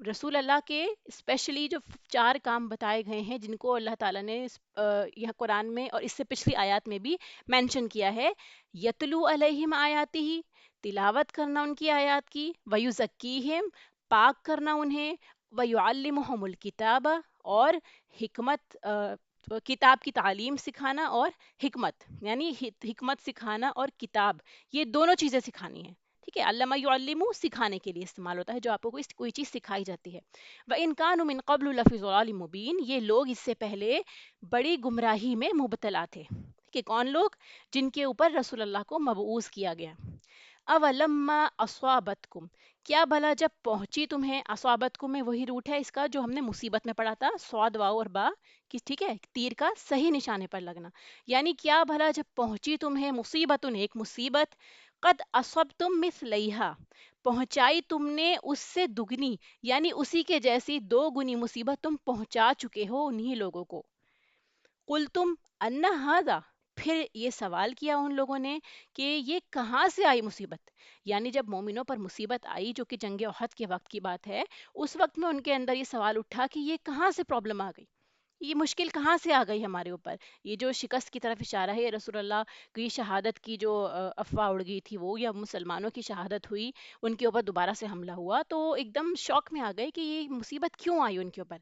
رسول اللہ کے اسپیشلی جو 4 کام بتائے گئے ہیں جن کو اللہ تعالیٰ نے یہ قرآن میں اور اس سے پچھلی آیات میں بھی مینشن کیا ہے، یتلو علیہم آیاتی ہی، تلاوت کرنا ان کی آیات کی، ویزکیہم، پاک کرنا انہیں، ویعلمہم الکتاب، اور حکمت کتاب کی تعلیم سکھانا، اور حکمت یعنی حکمت سکھانا اور کتاب، یہ دونوں چیزیں سکھانی ہیں. ٹھیک ہے، علامہ یعلمو سکھانے کے لیے استعمال ہوتا ہے، جو آپ کو کوئی چیز سکھائی جاتی ہے. وَإِن كَانُوا مِن قَبْلُ لَفِي ضَلَالٍ مُبِينٍ، یہ لوگ اس سے پہلے بڑی گمراہی میں مبتلا تھے. کہ کون لوگ؟ جن کے اوپر رسول اللہ کو مبعوث کیا گیا. اولما اصابتکم، کیا بھلا جب پہنچی تمہیں، اصابتکم میں وہی روٹ ہے اس کا جو ہم نے مصیبت میں پڑھا تھا، صاد واو اور با کی، ٹھیک ہے، تیر کا صحیح نشانے پر لگنا. یعنی کیا بھلا جب پہنچی تمہیں مصیبت، ایک مصیبت، قد اصبتم مثلیہا، پہنچائی تم نے اس سے دگنی، یعنی اسی کے جیسی 2 گنی مصیبت تم پہنچا چکے ہو انہی لوگوں کو. قلتم ان ھذا، پھر یہ سوال کیا ان لوگوں نے کہ یہ کہاں سے آئی مصیبت. یعنی جب مومنوں پر مصیبت آئی، جو کہ جنگ احد کے وقت کی بات ہے، اس وقت میں ان کے اندر یہ سوال اٹھا کہ یہ کہاں سے پرابلم آ گئی، یہ مشکل کہاں سے آ گئی ہمارے اوپر. یہ جو شکست کی طرف اشارہ ہے، رسول اللہ کی شہادت کی جو افواہ اڑ گئی تھی وہ، یا مسلمانوں کی شہادت ہوئی، ان کے اوپر دوبارہ سے حملہ ہوا، تو ایک دم شوق میں آ گئے کہ یہ مصیبت کیوں آئی ان کے اوپر.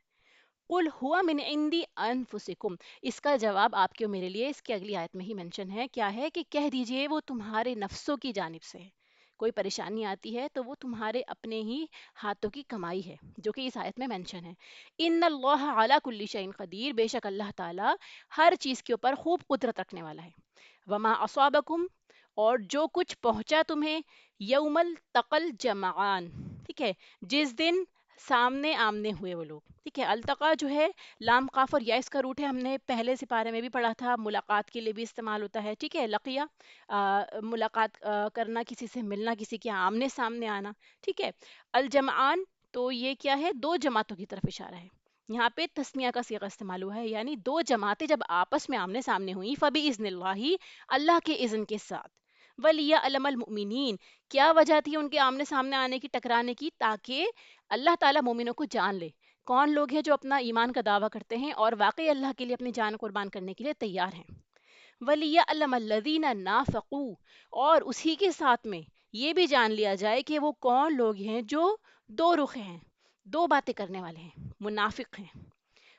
قل ہوا من عندی انفسکم، اس کا جواب آپ کے اور میرے لیے اس کی اگلی آیت میں ہی مینشن ہے. کیا ہے کہ کہہ دیجئے وہ تمہارے نفسوں کی جانب سے ہے. کوئی پریشانی آتی ہے تو وہ تمہارے اپنے ہی ہاتھوں کی کمائی ہے، جو کہ اس آیت میں مینشن ہے. ان اللہ علی کل شیء قدیر، بے شک اللہ تعالی ہر چیز کے اوپر خوب قدرت رکھنے والا ہے. وما اصابکم، اور جو کچھ پہنچا تمہیں، یوم التقى الجمعان، ٹھیک ہے، جس دن سامنے آمنے ہوئے وہ لوگ. ٹھیک ہے، التقا جو ہے لام قاف اور یا اس کا روٹ ہے، ہم نے پہلے سپارے میں بھی پڑھا تھا، ملاقات کے لیے بھی استعمال ہوتا ہے. ٹھیک ہے، لقیہ ملاقات کرنا، کسی سے ملنا، کسی کے آمنے سامنے آنا. ٹھیک ہے، الجمعان تو یہ کیا ہے، 2 جماعتوں کی طرف اشارہ ہے. یہاں پہ تسمیہ کا صیغہ استعمال ہوا ہے، یعنی 2 جماعتیں جب آپس میں آمنے سامنے ہوئیں، فباذن اللہ، اللہ کے اذن کے ساتھ. ولیعلم المؤمنین، کیا وجہ تھی ان کے آمنے سامنے آنے کی، ٹکرانے کی؟ تاکہ اللہ تعالیٰ مومنوں کو جان لے کون لوگ ہیں جو اپنا ایمان کا دعویٰ کرتے ہیں اور واقعی اللہ کے لیے اپنی جان قربان کرنے کے لیے تیار ہیں. وَلِيَعْلَمَ الَّذِينَ نَافَقُوا، اور اسی کے ساتھ میں یہ بھی جان لیا جائے کہ وہ کون لوگ ہیں جو 2 رخ ہیں، 2 باتیں کرنے والے ہیں، منافق ہیں.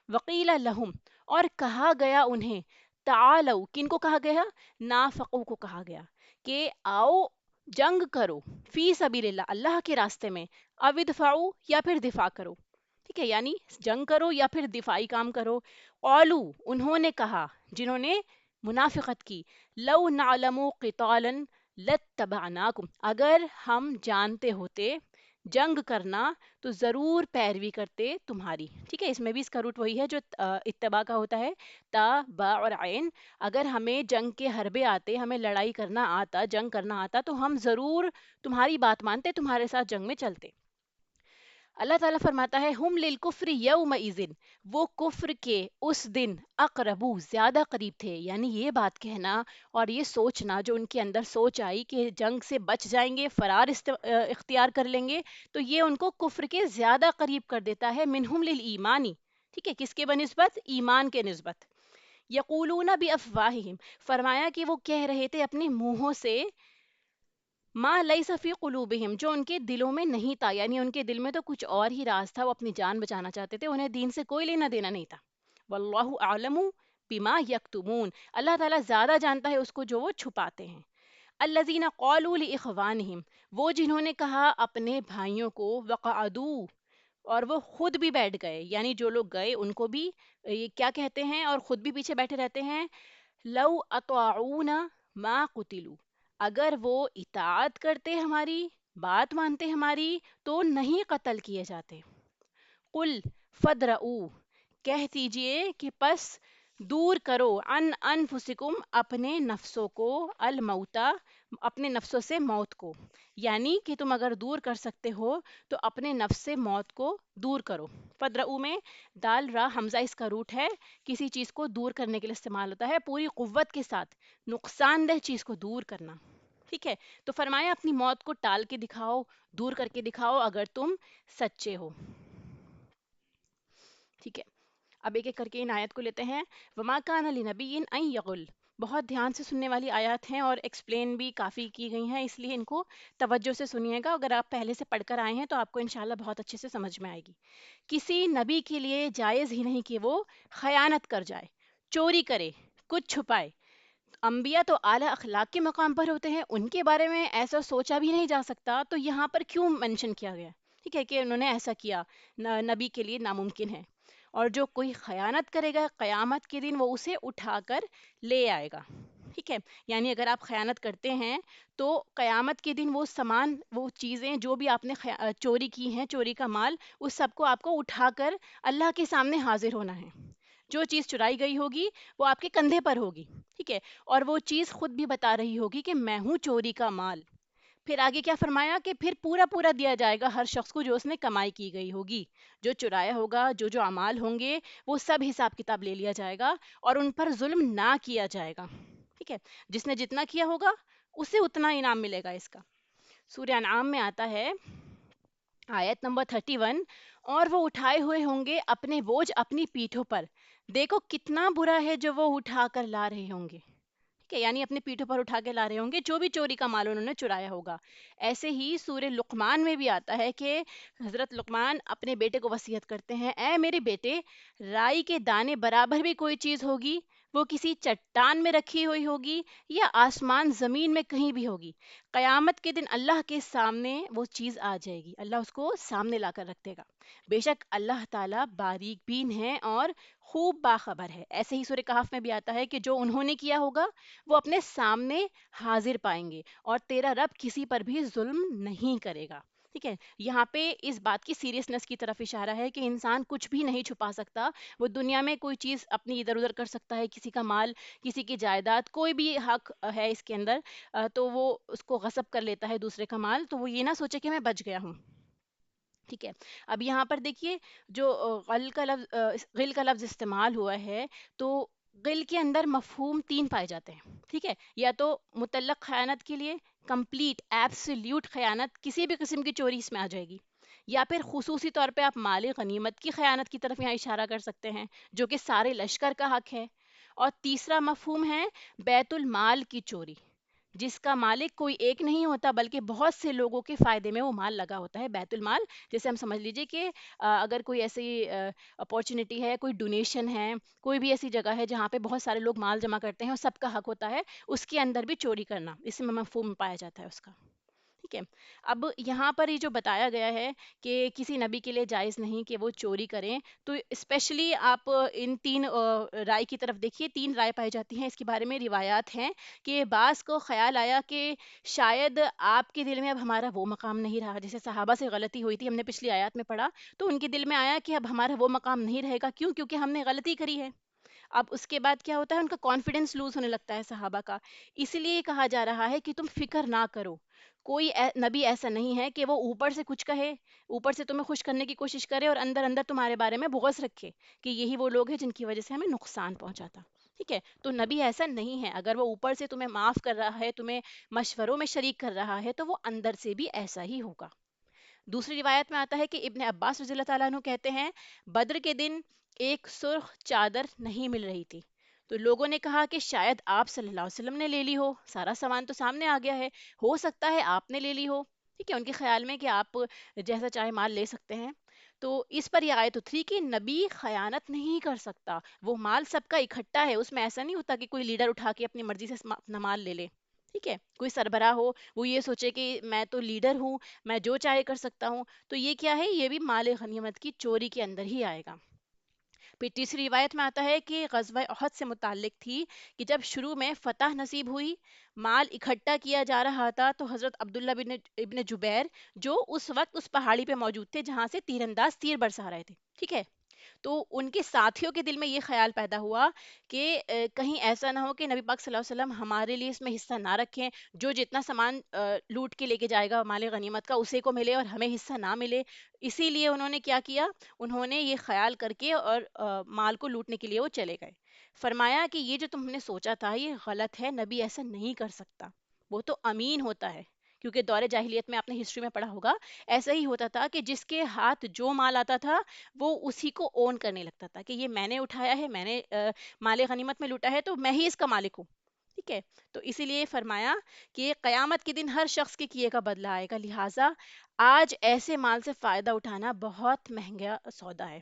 وقیل لہم، اور کہا گیا انہیں، تعالو، کن کو کہا گیا؟ نافقو کو کہا گیا کہ آؤ جنگ کرو، فی سبیل اللہ، اللہ کے راستے میں، او ادفعوا، یا پھر دفاع کرو. ٹھیک ہے، یعنی جنگ کرو یا پھر دفاعی کام کرو. قالو، انہوں نے کہا، جنہوں نے منافقت کی، لو نعلم قتالا لاتبعناکم، اگر ہم جانتے ہوتے جنگ کرنا تو ضرور پیروی کرتے تمہاری. ٹھیک ہے، اس میں بھی اس کا روٹ وہی ہے جو اتباع کا ہوتا ہے، تا با اور عین. اگر ہمیں جنگ کے حربے آتے، ہمیں لڑائی کرنا آتا، جنگ کرنا آتا، تو ہم ضرور تمہاری بات مانتے، تمہارے ساتھ جنگ میں چلتے. اللہ تعالیٰ فرماتا ہے، ہم للکفر یومئذ، وہ کفر کے اس دن، اقربو، زیادہ قریب تھے. یعنی یہ بات کہنا اور یہ سوچنا جو ان کے اندر سوچ آئی کہ جنگ سے بچ جائیں گے، فرار اختیار کر لیں گے، تو یہ ان کو کفر کے زیادہ قریب کر دیتا ہے. منہم للایمانی، ٹھیک ہے، کس کے بنسبت؟ ایمان کے نسبت. یقولون بافواہہم، فرمایا کہ وہ کہہ رہے تھے اپنے منہوں سے، ما لیس فی قلوبہم، جو ان کے دلوں میں نہیں تھا. یعنی ان کے دل میں تو کچھ اور ہی راز تھا، وہ اپنی جان بچانا چاہتے تھے، انہیں دین سے کوئی لینا دینا نہیں تھا. واللہ اعلم بما یکتمون، اللہ تعالیٰ زیادہ جانتا ہے اس کو جو وہ چھپاتے ہیں. الذین قالوا لاخوانہم، وہ جنہوں نے کہا اپنے بھائیوں کو، وقعدوا، اور وہ خود بھی بیٹھ گئے. یعنی جو لوگ گئے ان کو بھی یہ کیا کہتے ہیں اور خود بھی پیچھے بیٹھے رہتے ہیں، لو اطاعونا ما قتلوا، اگر وہ اطاعت کرتے ہماری، بات مانتے ہماری، تو نہیں قتل کیے جاتے. قل فدرؤ، کہہ دیجئے کہ پس دور کرو، ان انفسکم، اپنے نفسوں کو، الموتا، اپنے نفسوں سے موت کو. یعنی کہ تم اگر دور کر سکتے ہو تو اپنے نفس سے موت کو دور کرو. فدرؤ میں دال را حمزہ اس کا روٹ ہے، کسی چیز کو دور کرنے کے لیے استعمال ہوتا ہے پوری قوت کے ساتھ، نقصان دہ چیز کو دور کرنا. ٹھیک ہے، تو فرمایا اپنی موت کو ٹال کے دکھاؤ، دور کر کے دکھاؤ اگر تم سچے ہو. ٹھیک ہے، اب ایک ایک کر کے ان آیت کو لیتے ہیں. وما کان لنبی ان یغل، بہت دھیان سے سننے والی آیات ہیں اور ایکسپلین بھی کافی کی گئی ہیں، اس لیے ان کو توجہ سے سنیے گا. اگر آپ پہلے سے پڑھ کر آئے ہیں تو آپ کو انشاءاللہ بہت اچھے سے سمجھ میں آئے گی. کسی نبی کے لیے جائز ہی نہیں کہ وہ خیانت کر جائے، چوری کرے، کچھ چھپائے. انبیاء تو اعلیٰ اخلاق کے مقام پر ہوتے ہیں، ان کے بارے میں ایسا سوچا بھی نہیں جا سکتا، تو یہاں پر کیوں منشن کیا گیا؟ ٹھیک ہے کہ انہوں نے ایسا کیا، نبی کے لیے ناممکن ہے. اور جو کوئی خیانت کرے گا قیامت کے دن وہ اسے اٹھا کر لے آئے گا. ٹھیک ہے، یعنی اگر آپ خیانت کرتے ہیں تو قیامت کے دن وہ سامان، وہ چیزیں جو بھی آپ نے چوری کی ہیں، چوری کا مال، اس سب کو آپ کو اٹھا کر اللہ کے سامنے حاضر ہونا ہے. جو چیز چرائی گئی ہوگی وہ آپ کے کندھے پر ہوگی. ٹھیک ہے، اور وہ چیز خود بھی بتا رہی ہوگی کہ میں ہوں چوری کا مال. پھر آگے کیا فرمایا کہ پھر پورا پورا دیا جائے گا ہر شخص کو جو اس نے کمائی کی گئی ہوگی. جو چرایا ہوگا، جو جو اعمال ہوں گے، وہ سب حساب کتاب لے لیا جائے گا اور ان پر ظلم نہ کیا جائے گا. ٹھیک ہے، جس نے جتنا کیا ہوگا اسے اتنا انعام ملے گا اس کا. سورہ انعام میں آتا ہے آیت نمبر 31، اور وہ اٹھائے ہوئے ہوں گے اپنے بوجھ اپنی پیٹھوں پر، دیکھو کتنا برا ہے جو وہ اٹھا کر لا رہے ہوں گے. ٹھیک ہے، یعنی اپنے پیٹھوں پر اٹھا کے لا رہے ہوں گے جو بھی چوری کا مال انہوں نے چرایا ہوگا. ایسے ہی سورہ لقمان میں بھی آتا ہے کہ حضرت لقمان اپنے بیٹے کو وصیت کرتے ہیں، اے میرے بیٹے، رائی کے دانے برابر بھی کوئی چیز ہوگی، وہ کسی چٹان میں رکھی ہوئی ہوگی یا آسمان زمین میں کہیں بھی ہوگی، قیامت کے دن اللہ کے سامنے وہ چیز آ جائے گی، اللہ اس کو سامنے لا کر رکھ دے گا. بے شک اللہ تعالیٰ باریک بین ہے اور خوب باخبر ہے. ایسے ہی سورہ کہف میں بھی آتا ہے کہ جو انہوں نے کیا ہوگا وہ اپنے سامنے حاضر پائیں گے اور تیرا رب کسی پر بھی ظلم نہیں کرے گا. ٹھیک ہے، یہاں پہ اس بات کی سیریسنس کی طرف اشارہ ہے کہ انسان کچھ بھی نہیں چھپا سکتا. وہ دنیا میں کوئی چیز اپنی ادھر ادھر کر سکتا ہے، کسی کا مال، کسی کی جائیداد، کوئی بھی حق ہے اس کے اندر، تو وہ اس کو غصب کر لیتا ہے دوسرے کا مال، تو وہ یہ نہ سوچے کہ میں بچ گیا ہوں. ٹھیک ہے، اب یہاں پر دیکھیے جو غل کا لفظ استعمال ہوا ہے، تو غل کے اندر مفہوم تین پائے جاتے ہیں. ٹھیک ہے، یا تو مطلق خیانت کے لیے کمپلیٹ ایبسلیوٹ خیانت، کسی بھی قسم کی چوری اس میں آ جائے گی، یا پھر خصوصی طور پہ آپ مال غنیمت کی خیانت کی طرف یہاں اشارہ کر سکتے ہیں جو کہ سارے لشکر کا حق ہے. اور تیسرا مفہوم ہے بیت المال کی چوری، جس کا مالک کوئی ایک نہیں ہوتا بلکہ بہت سے لوگوں کے فائدے میں وہ مال لگا ہوتا ہے. بیت المال جیسے ہم سمجھ لیجئے کہ اگر کوئی ایسی اپورچونٹی ہے، کوئی ڈونیشن ہے، کوئی بھی ایسی جگہ ہے جہاں پہ بہت سارے لوگ مال جمع کرتے ہیں اور سب کا حق ہوتا ہے، اس کے اندر بھی چوری کرنا اس میں مفہوم پایا جاتا ہے اس کا. ٹھیک ہے، اب یہاں پر یہ جو بتایا گیا ہے کہ کسی نبی کے لیے جائز نہیں کہ وہ چوری کریں، تو اسپیشلی آپ ان تین رائے کی طرف دیکھیے. تین رائے پائی جاتی ہیں اس کے بارے میں، روایات ہیں کہ بعض کو خیال آیا کہ شاید آپ کے دل میں اب ہمارا وہ مقام نہیں رہا، جیسے صحابہ سے غلطی ہوئی تھی، ہم نے پچھلی آیات میں پڑھا، تو ان کے دل میں آیا کہ اب ہمارا وہ مقام نہیں رہے گا. کیوں؟ کیونکہ ہم نے غلطی کری ہے. اب اس کے بعد کیا ہوتا ہے، ان کا کانفیڈنس لوز ہونے لگتا ہے صحابہ کا. اسی لیے کہا جا رہا ہے کہ تم فکر نہ کرو، کوئی نبی ایسا نہیں ہے کہ وہ اوپر سے کچھ کہے، اوپر سے تمہیں خوش کرنے کی کوشش کرے اور اندر اندر تمہارے بارے میں بغض رکھے کہ یہی وہ لوگ ہیں جن کی وجہ سے ہمیں نقصان پہنچاتا. ٹھیک ہے، تو نبی ایسا نہیں ہے. اگر وہ اوپر سے تمہیں معاف کر رہا ہے، تمہیں مشوروں میں شریک کر رہا ہے، تو وہ اندر سے بھی ایسا ہی ہوگا. دوسری روایت میں آتا ہے کہ ابن عباس رضی اللہ تعالیٰ عنہ کہتے ہیں بدر کے دن ایک سرخ چادر نہیں مل رہی تھی، تو لوگوں نے کہا کہ شاید آپ صلی اللہ علیہ وسلم نے لے لی ہو، سارا سامان تو سامنے آ گیا ہے، ہو سکتا ہے آپ نے لے لی ہو. ٹھیک ہے، ان کے خیال میں کہ آپ جیسا چاہے مال لے سکتے ہیں. تو اس پر یہ آیت اتری کہ نبی خیانت نہیں کر سکتا، وہ مال سب کا اکٹھا ہے، اس میں ایسا نہیں ہوتا کہ کوئی لیڈر اٹھا کے اپنی مرضی سے اپنا مال لے لے. ٹھیک ہے، کوئی سربراہ ہو وہ یہ سوچے کہ میں تو لیڈر ہوں، میں جو چاہے کر سکتا ہوں، تو یہ کیا ہے، یہ بھی مال غنیمت کی چوری کے اندر ہی آئے گا. پھر تیسری روایت میں آتا ہے کہ غزوہ احد سے متعلق تھی کہ جب شروع میں فتح نصیب ہوئی، مال اکٹھا کیا جا رہا تھا، تو حضرت عبداللہ ابن جبیر جو اس وقت اس پہاڑی پہ موجود تھے جہاں سے تیر انداز تیر برسا رہے تھے، ٹھیک ہے، تو ان کے ساتھیوں کے دل میں یہ خیال پیدا ہوا کہ کہیں ایسا نہ ہو کہ نبی پاک صلی اللہ علیہ وسلم ہمارے لیے اس میں حصہ نہ رکھیں، جو جتنا سامان لوٹ کے لے کے جائے گا مال غنیمت کا اسے کو ملے اور ہمیں حصہ نہ ملے. اسی لیے انہوں نے کیا کیا، انہوں نے یہ خیال کر کے اور مال کو لوٹنے کے لیے وہ چلے گئے. فرمایا کہ یہ جو تم نے سوچا تھا یہ غلط ہے، نبی ایسا نہیں کر سکتا. وہ تو امین ہوتا ہے. کیونکہ دور جاہلیت میں آپ نے ہسٹری میں پڑھا ہوگا، ایسا ہی ہوتا تھا کہ جس کے ہاتھ جو مال آتا تھا وہ اسی کو اون کرنے لگتا تھا کہ یہ میں نے اٹھایا ہے، میں نے مال غنیمت میں لوٹا ہے تو میں ہی اس کا مالک ہوں. ٹھیک ہے. تو اسی لیے فرمایا کہ قیامت کے دن ہر شخص کے کیے کا بدلہ آئے گا، لہٰذا آج ایسے مال سے فائدہ اٹھانا بہت مہنگا سودا ہے.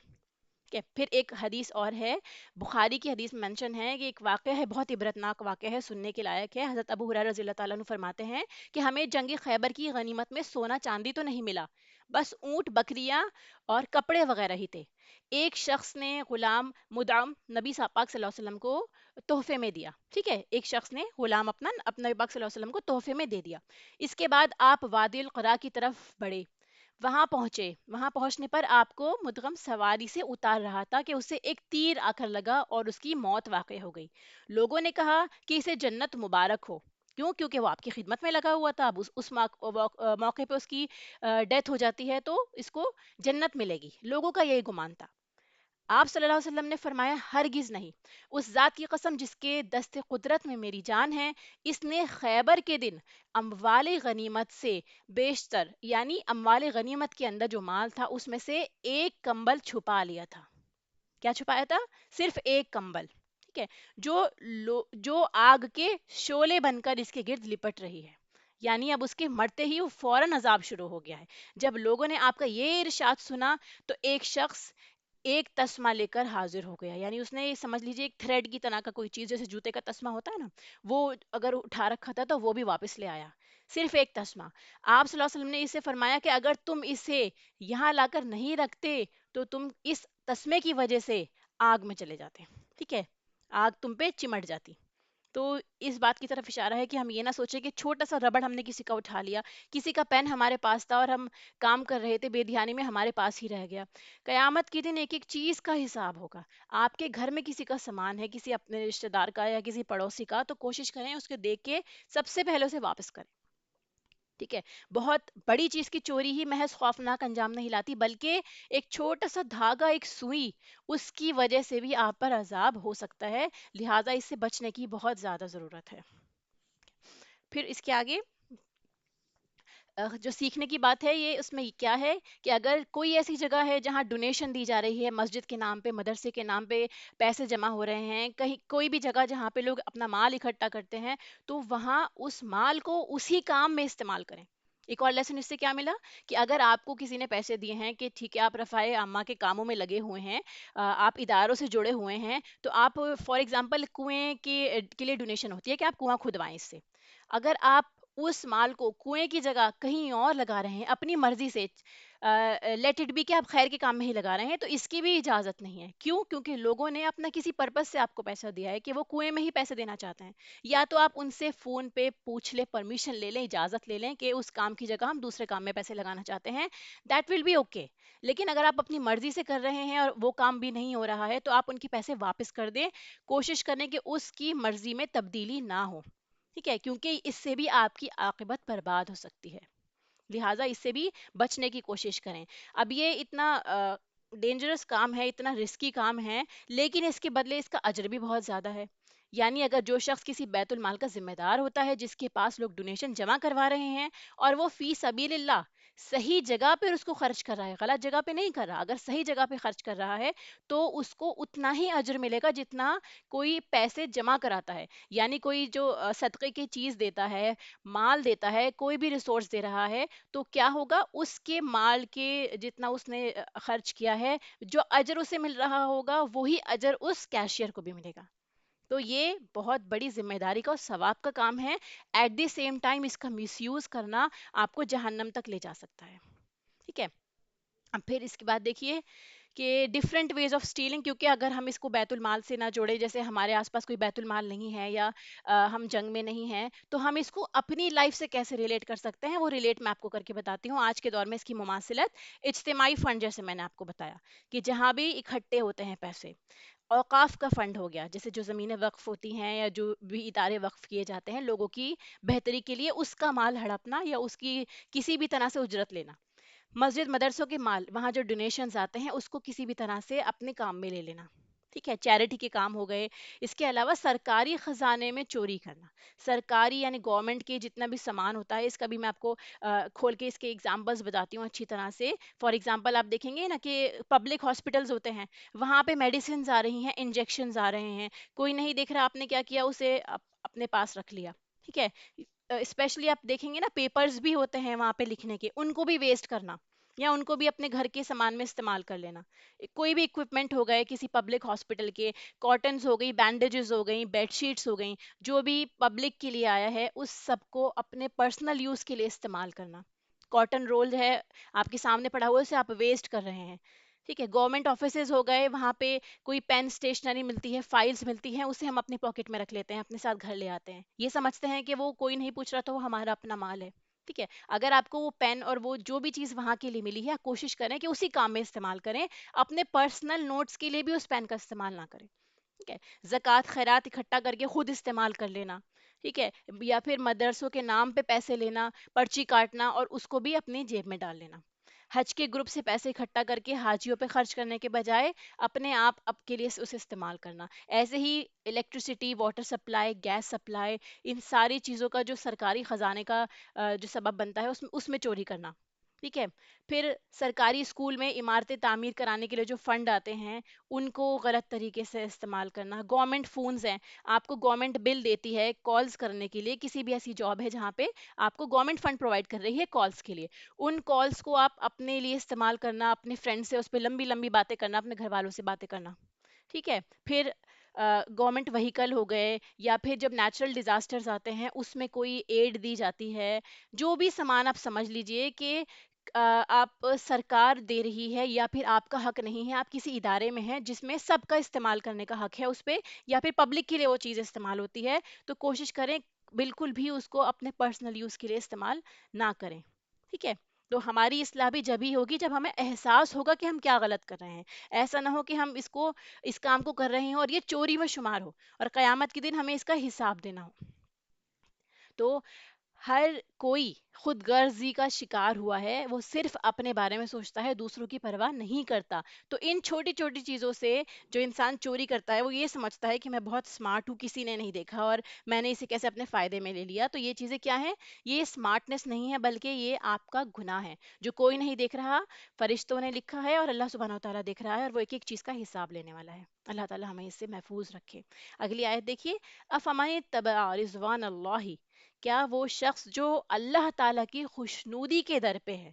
کہ پھر ایک حدیث اور ہے، بخاری کی حدیث میں منشن ہے کہ ایک واقعہ ہے، بہت عبرتناک واقعہ ہے، سننے کے لائق ہے. حضرت ابو ہریرہ رضی اللہ تعالیٰ عنہ فرماتے ہیں کہ ہمیں جنگ خیبر کی غنیمت میں سونا چاندی تو نہیں ملا، بس اونٹ بکریاں اور کپڑے وغیرہ ہی تھے. ایک شخص نے غلام مدعم نبی پاک صلی اللہ علیہ وسلم کو تحفے میں دیا. ٹھیک ہے، ایک شخص نے غلام اپنا نبی پاک صلی اللہ علیہ وسلم کو تحفے میں دے دیا. اس کے بعد آپ وادی القرا کی طرف بڑھے، وہاں پہنچے. وہاں پہنچنے پر آپ کو مدغم سواری سے اتار رہا تھا کہ اسے ایک تیر آ کر لگا اور اس کی موت واقع ہو گئی. لوگوں نے کہا کہ اسے جنت مبارک ہو. کیوں؟ کیونکہ وہ آپ کی خدمت میں لگا ہوا تھا. اب اس موقع پہ اس کی ڈیتھ ہو جاتی ہے تو اس کو جنت ملے گی. لوگوں کا یہی گمان تھا. آپ صلی اللہ علیہ وسلم نے فرمایا ہرگز نہیں، اس ذات کی قسم جس کے دست قدرت میں میری جان ہے، اس نے خیبر کے دن اموال غنیمت سے بیشتر، یعنی اموال غنیمت کے اندر جو مال تھا اس میں سے ایک کمبل چھپا لیا تھا. کیا چھپایا تھا؟ صرف ایک کمبل. ٹھیک ہے. جو آگ کے شعلے بن کر اس کے گرد لپٹ رہی ہے. یعنی اب اس کے مرتے ہی وہ فوراً عذاب شروع ہو گیا ہے. جب لوگوں نے آپ کا یہ ارشاد سنا تو ایک شخص ایک تسمہ لے کر حاضر ہو گیا. یعنی اس نے سمجھ لیجیے ایک تھریڈ کی طرح کا کوئی چیز، جیسے جوتے کا تسمہ ہوتا ہے نا، وہ اگر اٹھا رکھا تھا تو وہ بھی واپس لے آیا. صرف ایک تسمہ. آپ صلی اللہ علیہ وسلم نے اسے فرمایا کہ اگر تم اسے یہاں لا کر نہیں رکھتے تو تم اس تسمے کی وجہ سے آگ میں چلے جاتے. ٹھیک ہے، آگ تم پہ چمٹ جاتی. تو اس بات کی طرف اشارہ ہے کہ ہم یہ نہ سوچیں کہ چھوٹا سا ربڑ ہم نے کسی کا اٹھا لیا، کسی کا پین ہمارے پاس تھا اور ہم کام کر رہے تھے، بے دھیانی میں ہمارے پاس ہی رہ گیا. قیامت کے دن ایک ایک چیز کا حساب ہوگا. آپ کے گھر میں کسی کا سامان ہے، کسی اپنے رشتہ دار کا یا کسی پڑوسی کا، تو کوشش کریں اس کے دیکھ کے سب سے پہلے اسے واپس کریں. ٹھیک ہے. بہت بڑی چیز کی چوری ہی محض خوفناک انجام نہیں لاتی، بلکہ ایک چھوٹا سا دھاگا، ایک سوئی، اس کی وجہ سے بھی آپ پر عذاب ہو سکتا ہے. لہٰذا اس سے بچنے کی بہت زیادہ ضرورت ہے. پھر اس کے آگے جو سیکھنے کی بات ہے، یہ اس میں کیا ہے کہ اگر کوئی ایسی جگہ ہے جہاں ڈونیشن دی جا رہی ہے، مسجد کے نام پہ، مدرسے کے نام پہ پیسے جمع ہو رہے ہیں، کہیں کوئی بھی جگہ جہاں پہ لوگ اپنا مال اکٹھا کرتے ہیں، تو وہاں اس مال کو اسی کام میں استعمال کریں. ایک اور لیسن اس سے کیا ملا کہ اگر آپ کو کسی نے پیسے دیے ہیں کہ ٹھیک ہے آپ رفاع عامہ کے کاموں میں لگے ہوئے ہیں، آپ اداروں سے جڑے ہوئے ہیں، تو آپ فار ایگزامپل کنویں کے لیے ڈونیشن ہوتی ہے کہ آپ کنواں کھدوائیں. اس سے اگر آپ اس مال کو کنویں کی جگہ کہیں اور لگا رہے ہیں اپنی مرضی سے، لیٹ اٹ بی کہ آپ خیر کے کام میں ہی لگا رہے ہیں، تو اس کی بھی اجازت نہیں ہے. کیوں؟ کیونکہ لوگوں نے اپنا کسی پرپس سے آپ کو پیسہ دیا ہے کہ وہ کنویں میں ہی پیسے دینا چاہتے ہیں. یا تو آپ ان سے فون پہ پوچھ لیں، پرمیشن لے لیں، اجازت لے لیں کہ اس کام کی جگہ ہم دوسرے کام میں پیسے لگانا چاہتے ہیں، دیٹ ول بی اوکے. لیکن اگر آپ اپنی مرضی سے کر رہے ہیں اور وہ کام بھی نہیں ہو رہا ہے تو آپ ان کے پیسے واپس کر دیں. کوشش کریں کہ اس کی مرضی میں تبدیلی نہ ہو. ٹھیک ہے، کیونکہ اس سے بھی آپ کی عاقبت برباد ہو سکتی ہے. لہٰذا اس سے بھی بچنے کی کوشش کریں. اب یہ اتنا ڈینجرس کام ہے، اتنا رسکی کام ہے، لیکن اس کے بدلے اس کا اجر بھی بہت زیادہ ہے. یعنی اگر جو شخص کسی بیت المال کا ذمہ دار ہوتا ہے، جس کے پاس لوگ ڈونیشن جمع کروا رہے ہیں، اور وہ فی سبیل اللہ صحیح جگہ پہ اس کو خرچ کر رہا ہے، غلط جگہ پہ نہیں کر رہا، اگر صحیح جگہ پہ خرچ کر رہا ہے تو اس کو اتنا ہی اجر ملے گا جتنا کوئی پیسے جمع کراتا ہے. یعنی کوئی جو صدقے کی چیز دیتا ہے، مال دیتا ہے، کوئی بھی ریسورس دے رہا ہے، تو کیا ہوگا؟ اس کے مال کے جتنا اس نے خرچ کیا ہے، جو اجر اسے مل رہا ہوگا وہی اجر اس کیشیئر کو بھی ملے گا. تو یہ بہت بڑی ذمہ داری کا اور ثواب کا کام ہے. ایٹ دی سیم ٹائم اس کا مس یوز کرنا آپ کو جہنم تک لے جا سکتا ہے. ٹھیک ہے. اب پھر اس کے بعد دیکھیے کہ ڈفرینٹ ویز آف اسٹیلنگ، کیونکہ اگر ہم اس کو بیت المال سے نہ جوڑے، جیسے ہمارے آس پاس کوئی بیت المال نہیں ہے یا ہم جنگ میں نہیں ہیں، تو ہم اس کو اپنی لائف سے کیسے ریلیٹ کر سکتے ہیں، وہ ریلیٹ میں آپ کو کر کے بتاتی ہوں. آج کے دور میں اس کی مماثلت اجتماعی فنڈ، جیسے میں نے آپ کو بتایا کہ جہاں بھی اکٹھے ہوتے ہیں پیسے. اوقاف کا فنڈ ہو گیا، جیسے جو زمینیں وقف ہوتی ہیں یا جو بھی ادارے وقف کیے جاتے ہیں لوگوں کی بہتری کے لیے، اس کا مال ہڑپنا یا اس کی کسی بھی طرح سے اجرت لینا. مسجد مدرسوں کے مال، وہاں جو ڈونیشنز آتے ہیں اس کو کسی بھی طرح سے اپنے کام میں لے لینا. ٹھیک ہے، چیریٹی کے کام ہو گئے. اس کے علاوہ سرکاری خزانے میں چوری کرنا، سرکاری یعنی گورنمنٹ کے جتنا بھی سامان ہوتا ہے، اس کا بھی میں آپ کو کھول کے اس کے ایگزامپلس بتاتی ہوں اچھی طرح سے. فار ایگزامپل آپ دیکھیں گے نا کہ پبلک ہاسپٹلز ہوتے ہیں، وہاں پہ میڈیسنز آ رہی ہیں، انجیکشنز آ رہے ہیں، کوئی نہیں دیکھ رہا، آپ نے کیا کیا، اسے اپنے پاس رکھ لیا. ٹھیک ہے، اسپیشلی آپ دیکھیں گے نا پیپرز بھی ہوتے ہیں وہاں پہ لکھنے کے، ان کو بھی ویسٹ کرنا یا ان کو بھی اپنے گھر کے سامان میں استعمال کر لینا. کوئی بھی اکوپمنٹ ہو گئے کسی پبلک ہاسپٹل کے، کاٹنز ہو گئی، بینڈیجز ہو گئیں، بیڈ شیٹس ہو گئیں، جو بھی پبلک کے لیے آیا ہے اس سب کو اپنے پرسنل یوز کے لیے استعمال کرنا. کاٹن رول ہے آپ کے سامنے پڑا ہوا، اسے آپ ویسٹ کر رہے ہیں. ٹھیک ہے، گورنمنٹ آفیسز ہو گئے، وہاں پہ کوئی پین اسٹیشنری ملتی ہے، فائلز ملتی ہیں، اسے ہم اپنی پاکٹ میں رکھ لیتے ہیں، اپنے ساتھ گھر لے آتے ہیں، یہ سمجھتے ہیں کہ وہ کوئی نہیں پوچھ رہا تو وہ ہمارا اپنا مال ہے. ٹھیک ہے، اگر آپ کو وہ پین اور وہ جو بھی چیز وہاں کے لیے ملی ہے، آپ کوشش کریں کہ اسی کام میں استعمال کریں، اپنے پرسنل نوٹس کے لیے بھی اس پین کا استعمال نہ کریں. ٹھیک ہے، زکوٰۃ خیرات اکٹھا کر کے خود استعمال کر لینا. ٹھیک ہے، یا پھر مدرسوں کے نام پہ پیسے لینا، پرچی کاٹنا اور اس کو بھی اپنی جیب میں ڈال لینا. حج کے گروپ سے پیسے اکٹھا کر کے حاجیوں پہ خرچ کرنے کے بجائے اپنے آپ کے لیے اسے استعمال کرنا. ایسے ہی electricity, water supply, gas supply, ان ساری چیزوں کا جو سرکاری خزانے کا جو سبب بنتا ہے اس میں چوری کرنا. ٹھیک ہے، پھر سرکاری اسکول میں عمارتیں تعمیر کرانے کے لیے جو فنڈ آتے ہیں ان کو غلط طریقے سے استعمال کرنا. گورنمنٹ فونز ہیں، آپ کو گورنمنٹ بل دیتی ہے کالز کرنے کے لیے، کسی بھی ایسی جاب ہے جہاں پہ آپ کو گورنمنٹ فنڈ پرووائڈ کر رہی ہے کالز کے لیے، ان کالز کو آپ اپنے لیے استعمال کرنا، اپنے فرینڈ سے اس پہ لمبی لمبی باتیں کرنا، اپنے گھر والوں سے باتیں کرنا. ٹھیک ہے، پھر گورنمنٹ وہیکل ہو گئے، یا پھر جب نیچرل ڈیزاسٹرز آتے ہیں اس میں کوئی ایڈ دی جاتی ہے، جو بھی سامان آپ سمجھ لیجئے کہ آپ سرکار دے رہی ہے یا پھر آپ کا حق نہیں ہے، آپ کسی ادارے میں ہیں جس میں سب کا استعمال کرنے کا حق ہے اس پہ، یا پھر پبلک کے لیے وہ چیز استعمال ہوتی ہے، تو کوشش کریں بالکل بھی اس کو اپنے پرسنل یوز کے لیے استعمال نہ کریں. ٹھیک ہے، تو ہماری اصلاح بھی جبھی ہوگی جب ہمیں احساس ہوگا کہ ہم کیا غلط کر رہے ہیں. ایسا نہ ہو کہ ہم اس کام کو کر رہے ہیں اور یہ چوری میں شمار ہو اور قیامت کے دن ہمیں اس کا حساب دینا ہو. تو ہر کوئی خود غرضی کا شکار ہوا ہے، وہ صرف اپنے بارے میں سوچتا ہے، دوسروں کی پرواہ نہیں کرتا. تو ان چھوٹی چھوٹی چیزوں سے جو انسان چوری کرتا ہے وہ یہ سمجھتا ہے کہ میں بہت سمارٹ ہوں، کسی نے نہیں دیکھا اور میں نے اسے کیسے اپنے فائدے میں لے لیا. تو یہ چیزیں کیا ہیں؟ یہ سمارٹنس نہیں ہے، بلکہ یہ آپ کا گناہ ہے جو کوئی نہیں دیکھ رہا، فرشتوں نے لکھا ہے اور اللہ سبحانہ و تعالیٰ دیکھ رہا ہے، اور وہ ایک ایک چیز کا حساب لینے والا ہے. اللہ تعالیٰ ہمیں اس سے محفوظ رکھے. اگلی آیت دیکھیے، افمن اتبع رضوان اللہ، کیا وہ شخص جو اللہ تعالیٰ کی خوشنودی کے در پہ ہے،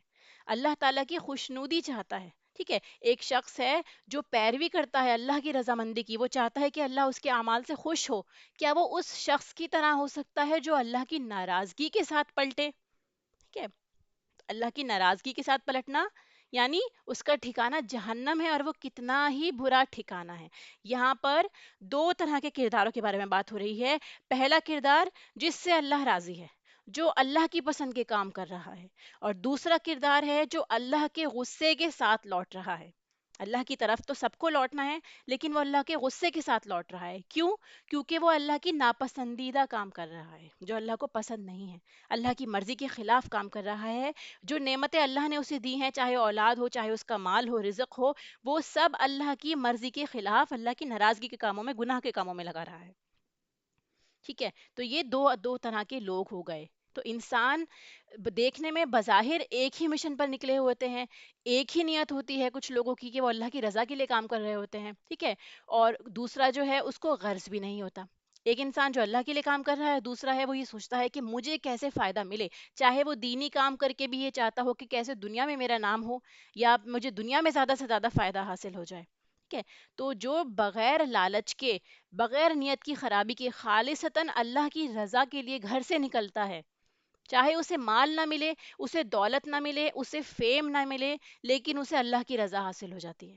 اللہ تعالیٰ کی خوشنودی چاہتا ہے. ٹھیک ہے، ایک شخص ہے جو پیروی کرتا ہے اللہ کی رضامندی کی، وہ چاہتا ہے کہ اللہ اس کے اعمال سے خوش ہو، کیا وہ اس شخص کی طرح ہو سکتا ہے جو اللہ کی ناراضگی کے ساتھ پلٹے؟ ٹھیک ہے، اللہ کی ناراضگی کے ساتھ پلٹنا یعنی اس کا ٹھکانہ جہنم ہے، اور وہ کتنا ہی برا ٹھکانہ ہے. یہاں پر دو طرح کے کرداروں کے بارے میں بات ہو رہی ہے. پہلا کردار جس سے اللہ راضی ہے، جو اللہ کی پسند کے کام کر رہا ہے، اور دوسرا کردار ہے جو اللہ کے غصے کے ساتھ لوٹ رہا ہے. اللہ کی طرف تو سب کو لوٹنا ہے، لیکن وہ اللہ کے غصے کے ساتھ لوٹ رہا ہے. کیوں؟ کیونکہ وہ اللہ کی ناپسندیدہ کام کر رہا ہے، جو اللہ کو پسند نہیں ہے، اللہ کی مرضی کے خلاف کام کر رہا ہے. جو نعمتیں اللہ نے اسے دی ہیں، چاہے اولاد ہو، چاہے اس کا مال ہو، رزق ہو، وہ سب اللہ کی مرضی کے خلاف، اللہ کی ناراضگی کے کاموں میں، گناہ کے کاموں میں لگا رہا ہے. ٹھیک ہے، تو یہ دو طرح کے لوگ ہو گئے. تو انسان دیکھنے میں بظاہر ایک ہی مشن پر نکلے ہوتے ہیں، ایک ہی نیت ہوتی ہے کچھ لوگوں کی کہ وہ اللہ کی رضا کے لیے کام کر رہے ہوتے ہیں. ٹھیک ہے، اور دوسرا جو ہے اس کو غرض بھی نہیں ہوتا. ایک انسان جو اللہ کے لیے کام کر رہا ہے، دوسرا ہے وہ یہ سوچتا ہے کہ مجھے کیسے فائدہ ملے، چاہے وہ دینی کام کر کے بھی یہ چاہتا ہو کہ کیسے دنیا میں میرا نام ہو، یا مجھے دنیا میں زیادہ سے زیادہ فائدہ حاصل ہو جائے. ٹھیک ہے، تو جو بغیر لالچ کے، بغیر نیت کی خرابی کے، خالصتاً اللہ کی رضا کے لیے گھر سے نکلتا ہے، چاہے اسے مال نہ ملے، اسے دولت نہ ملے، اسے فیم نہ ملے، لیکن اسے اللہ کی رضا حاصل ہو جاتی ہے.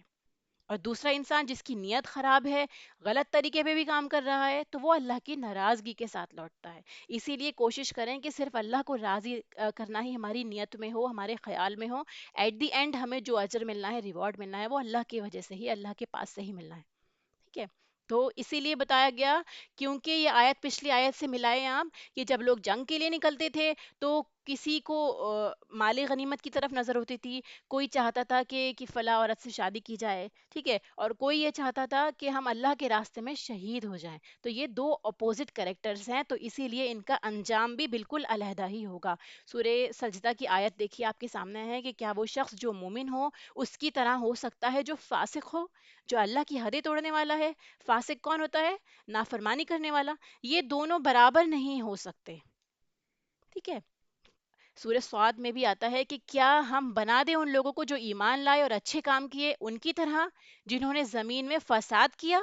اور دوسرا انسان جس کی نیت خراب ہے، غلط طریقے پہ بھی کام کر رہا ہے، تو وہ اللہ کی ناراضگی کے ساتھ لوٹتا ہے. اسی لیے کوشش کریں کہ صرف اللہ کو راضی کرنا ہی ہماری نیت میں ہو، ہمارے خیال میں ہو. ایٹ دی اینڈ ہمیں جو اجر ملنا ہے، ریوارڈ ملنا ہے، وہ اللہ کی وجہ سے ہی، اللہ کے پاس سے ہی ملنا ہے. ٹھیک ہے، تو اسی لیے بتایا گیا، کیونکہ یہ آیت پچھلی آیت سے ملائیں آپ، کہ جب لوگ جنگ کے لیے نکلتے تھے تو کسی کو مال غنیمت کی طرف نظر ہوتی تھی، کوئی چاہتا تھا کہ فلاں عورت سے شادی کی جائے، ٹھیک ہے، اور کوئی یہ چاہتا تھا کہ ہم اللہ کے راستے میں شہید ہو جائیں. تو یہ دو اپوزٹ کریکٹرز ہیں، تو اسی لیے ان کا انجام بھی بالکل علیحدہ ہی ہوگا. سورہ سجدہ کی آیت دیکھیے آپ کے سامنے ہے کہ کیا وہ شخص جو مومن ہو اس کی طرح ہو سکتا ہے جو فاسق ہو، جو اللہ کی حدیں توڑنے والا ہے. فاسق کون ہوتا ہے؟ نافرمانی کرنے والا. یہ دونوں برابر نہیں ہو سکتے. ٹھیک ہے. سورہ سعد میں بھی آتا ہے کہ کیا ہم بنا دیں ان لوگوں کو جو ایمان لائے اور اچھے کام کیے ان کی طرح جنہوں نے زمین میں فساد کیا؟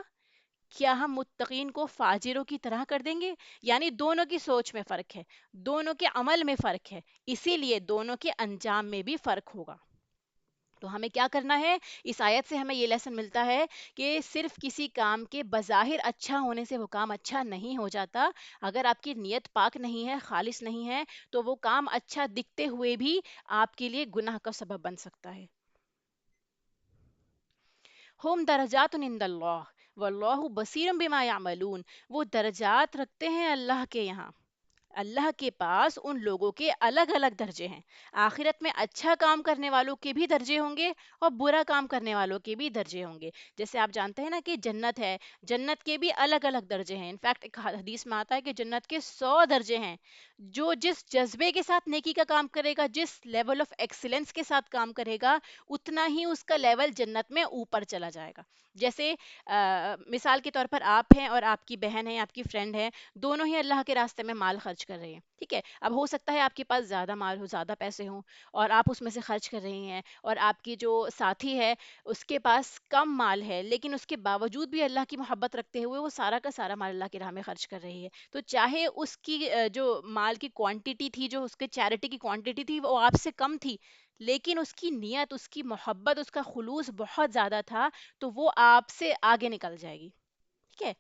کیا ہم متقین کو فاجروں کی طرح کر دیں گے؟ یعنی دونوں کی سوچ میں فرق ہے، دونوں کے عمل میں فرق ہے، اسی لیے دونوں کے انجام میں بھی فرق ہوگا. تو ہمیں کیا کرنا ہے؟ اس آیت سے ہمیں یہ لیسن ملتا ہے کہ صرف کسی کام کے بظاہر اچھا ہونے سے وہ کام اچھا نہیں ہو جاتا. اگر آپ کی نیت پاک نہیں ہے، خالص نہیں ہے، تو وہ کام اچھا دکھتے ہوئے بھی آپ کے لیے گناہ کا سبب بن سکتا ہے. ہم درجات عند اللہ واللہ بصیر بما یعملون. وہ درجات رکھتے ہیں اللہ کے یہاں، اللہ کے پاس ان لوگوں کے الگ الگ درجے ہیں. آخرت میں اچھا کام کرنے والوں کے بھی درجے ہوں گے اور برا کام کرنے والوں کے بھی درجے ہوں گے. جیسے آپ جانتے ہیں نا کہ جنت ہے، جنت کے بھی الگ الگ درجے ہیں. انفیکٹ ایک حدیث میں آتا ہے کہ جنت کے 100 درجے ہیں. جو جس جذبے کے ساتھ نیکی کا کام کرے گا، جس لیول آف ایکسلنس کے ساتھ کام کرے گا، اتنا ہی اس کا لیول جنت میں اوپر چلا جائے گا. جیسے مثال کے طور پر آپ ہیں اور آپ کی بہن ہے، آپ کی فرینڈ ہے، دونوں ہی اللہ کے راستے میں مال خرچ کر رہی ہیں. ٹھیک ہے. اب ہو سکتا ہے آپ کے پاس زیادہ مال ہو، زیادہ پیسے ہوں، اور آپ اس میں سے خرچ کر رہی ہیں، اور آپ کی جو ساتھی ہے اس کے پاس کم مال ہے لیکن اس کے باوجود بھی اللہ کی محبت رکھتے ہوئے وہ سارا کا سارا مال اللہ کی راہ میں خرچ کر رہی ہے. تو چاہے اس کی جو مال کی کوانٹیٹی تھی، جو اس کے چیریٹی کی کوانٹیٹی تھی، وہ آپ سے کم تھی، لیکن اس کی نیت، اس کی محبت، اس کا خلوص بہت زیادہ تھا، تو وہ آپ سے آگے نکل جائے گی. ٹھیک ہے.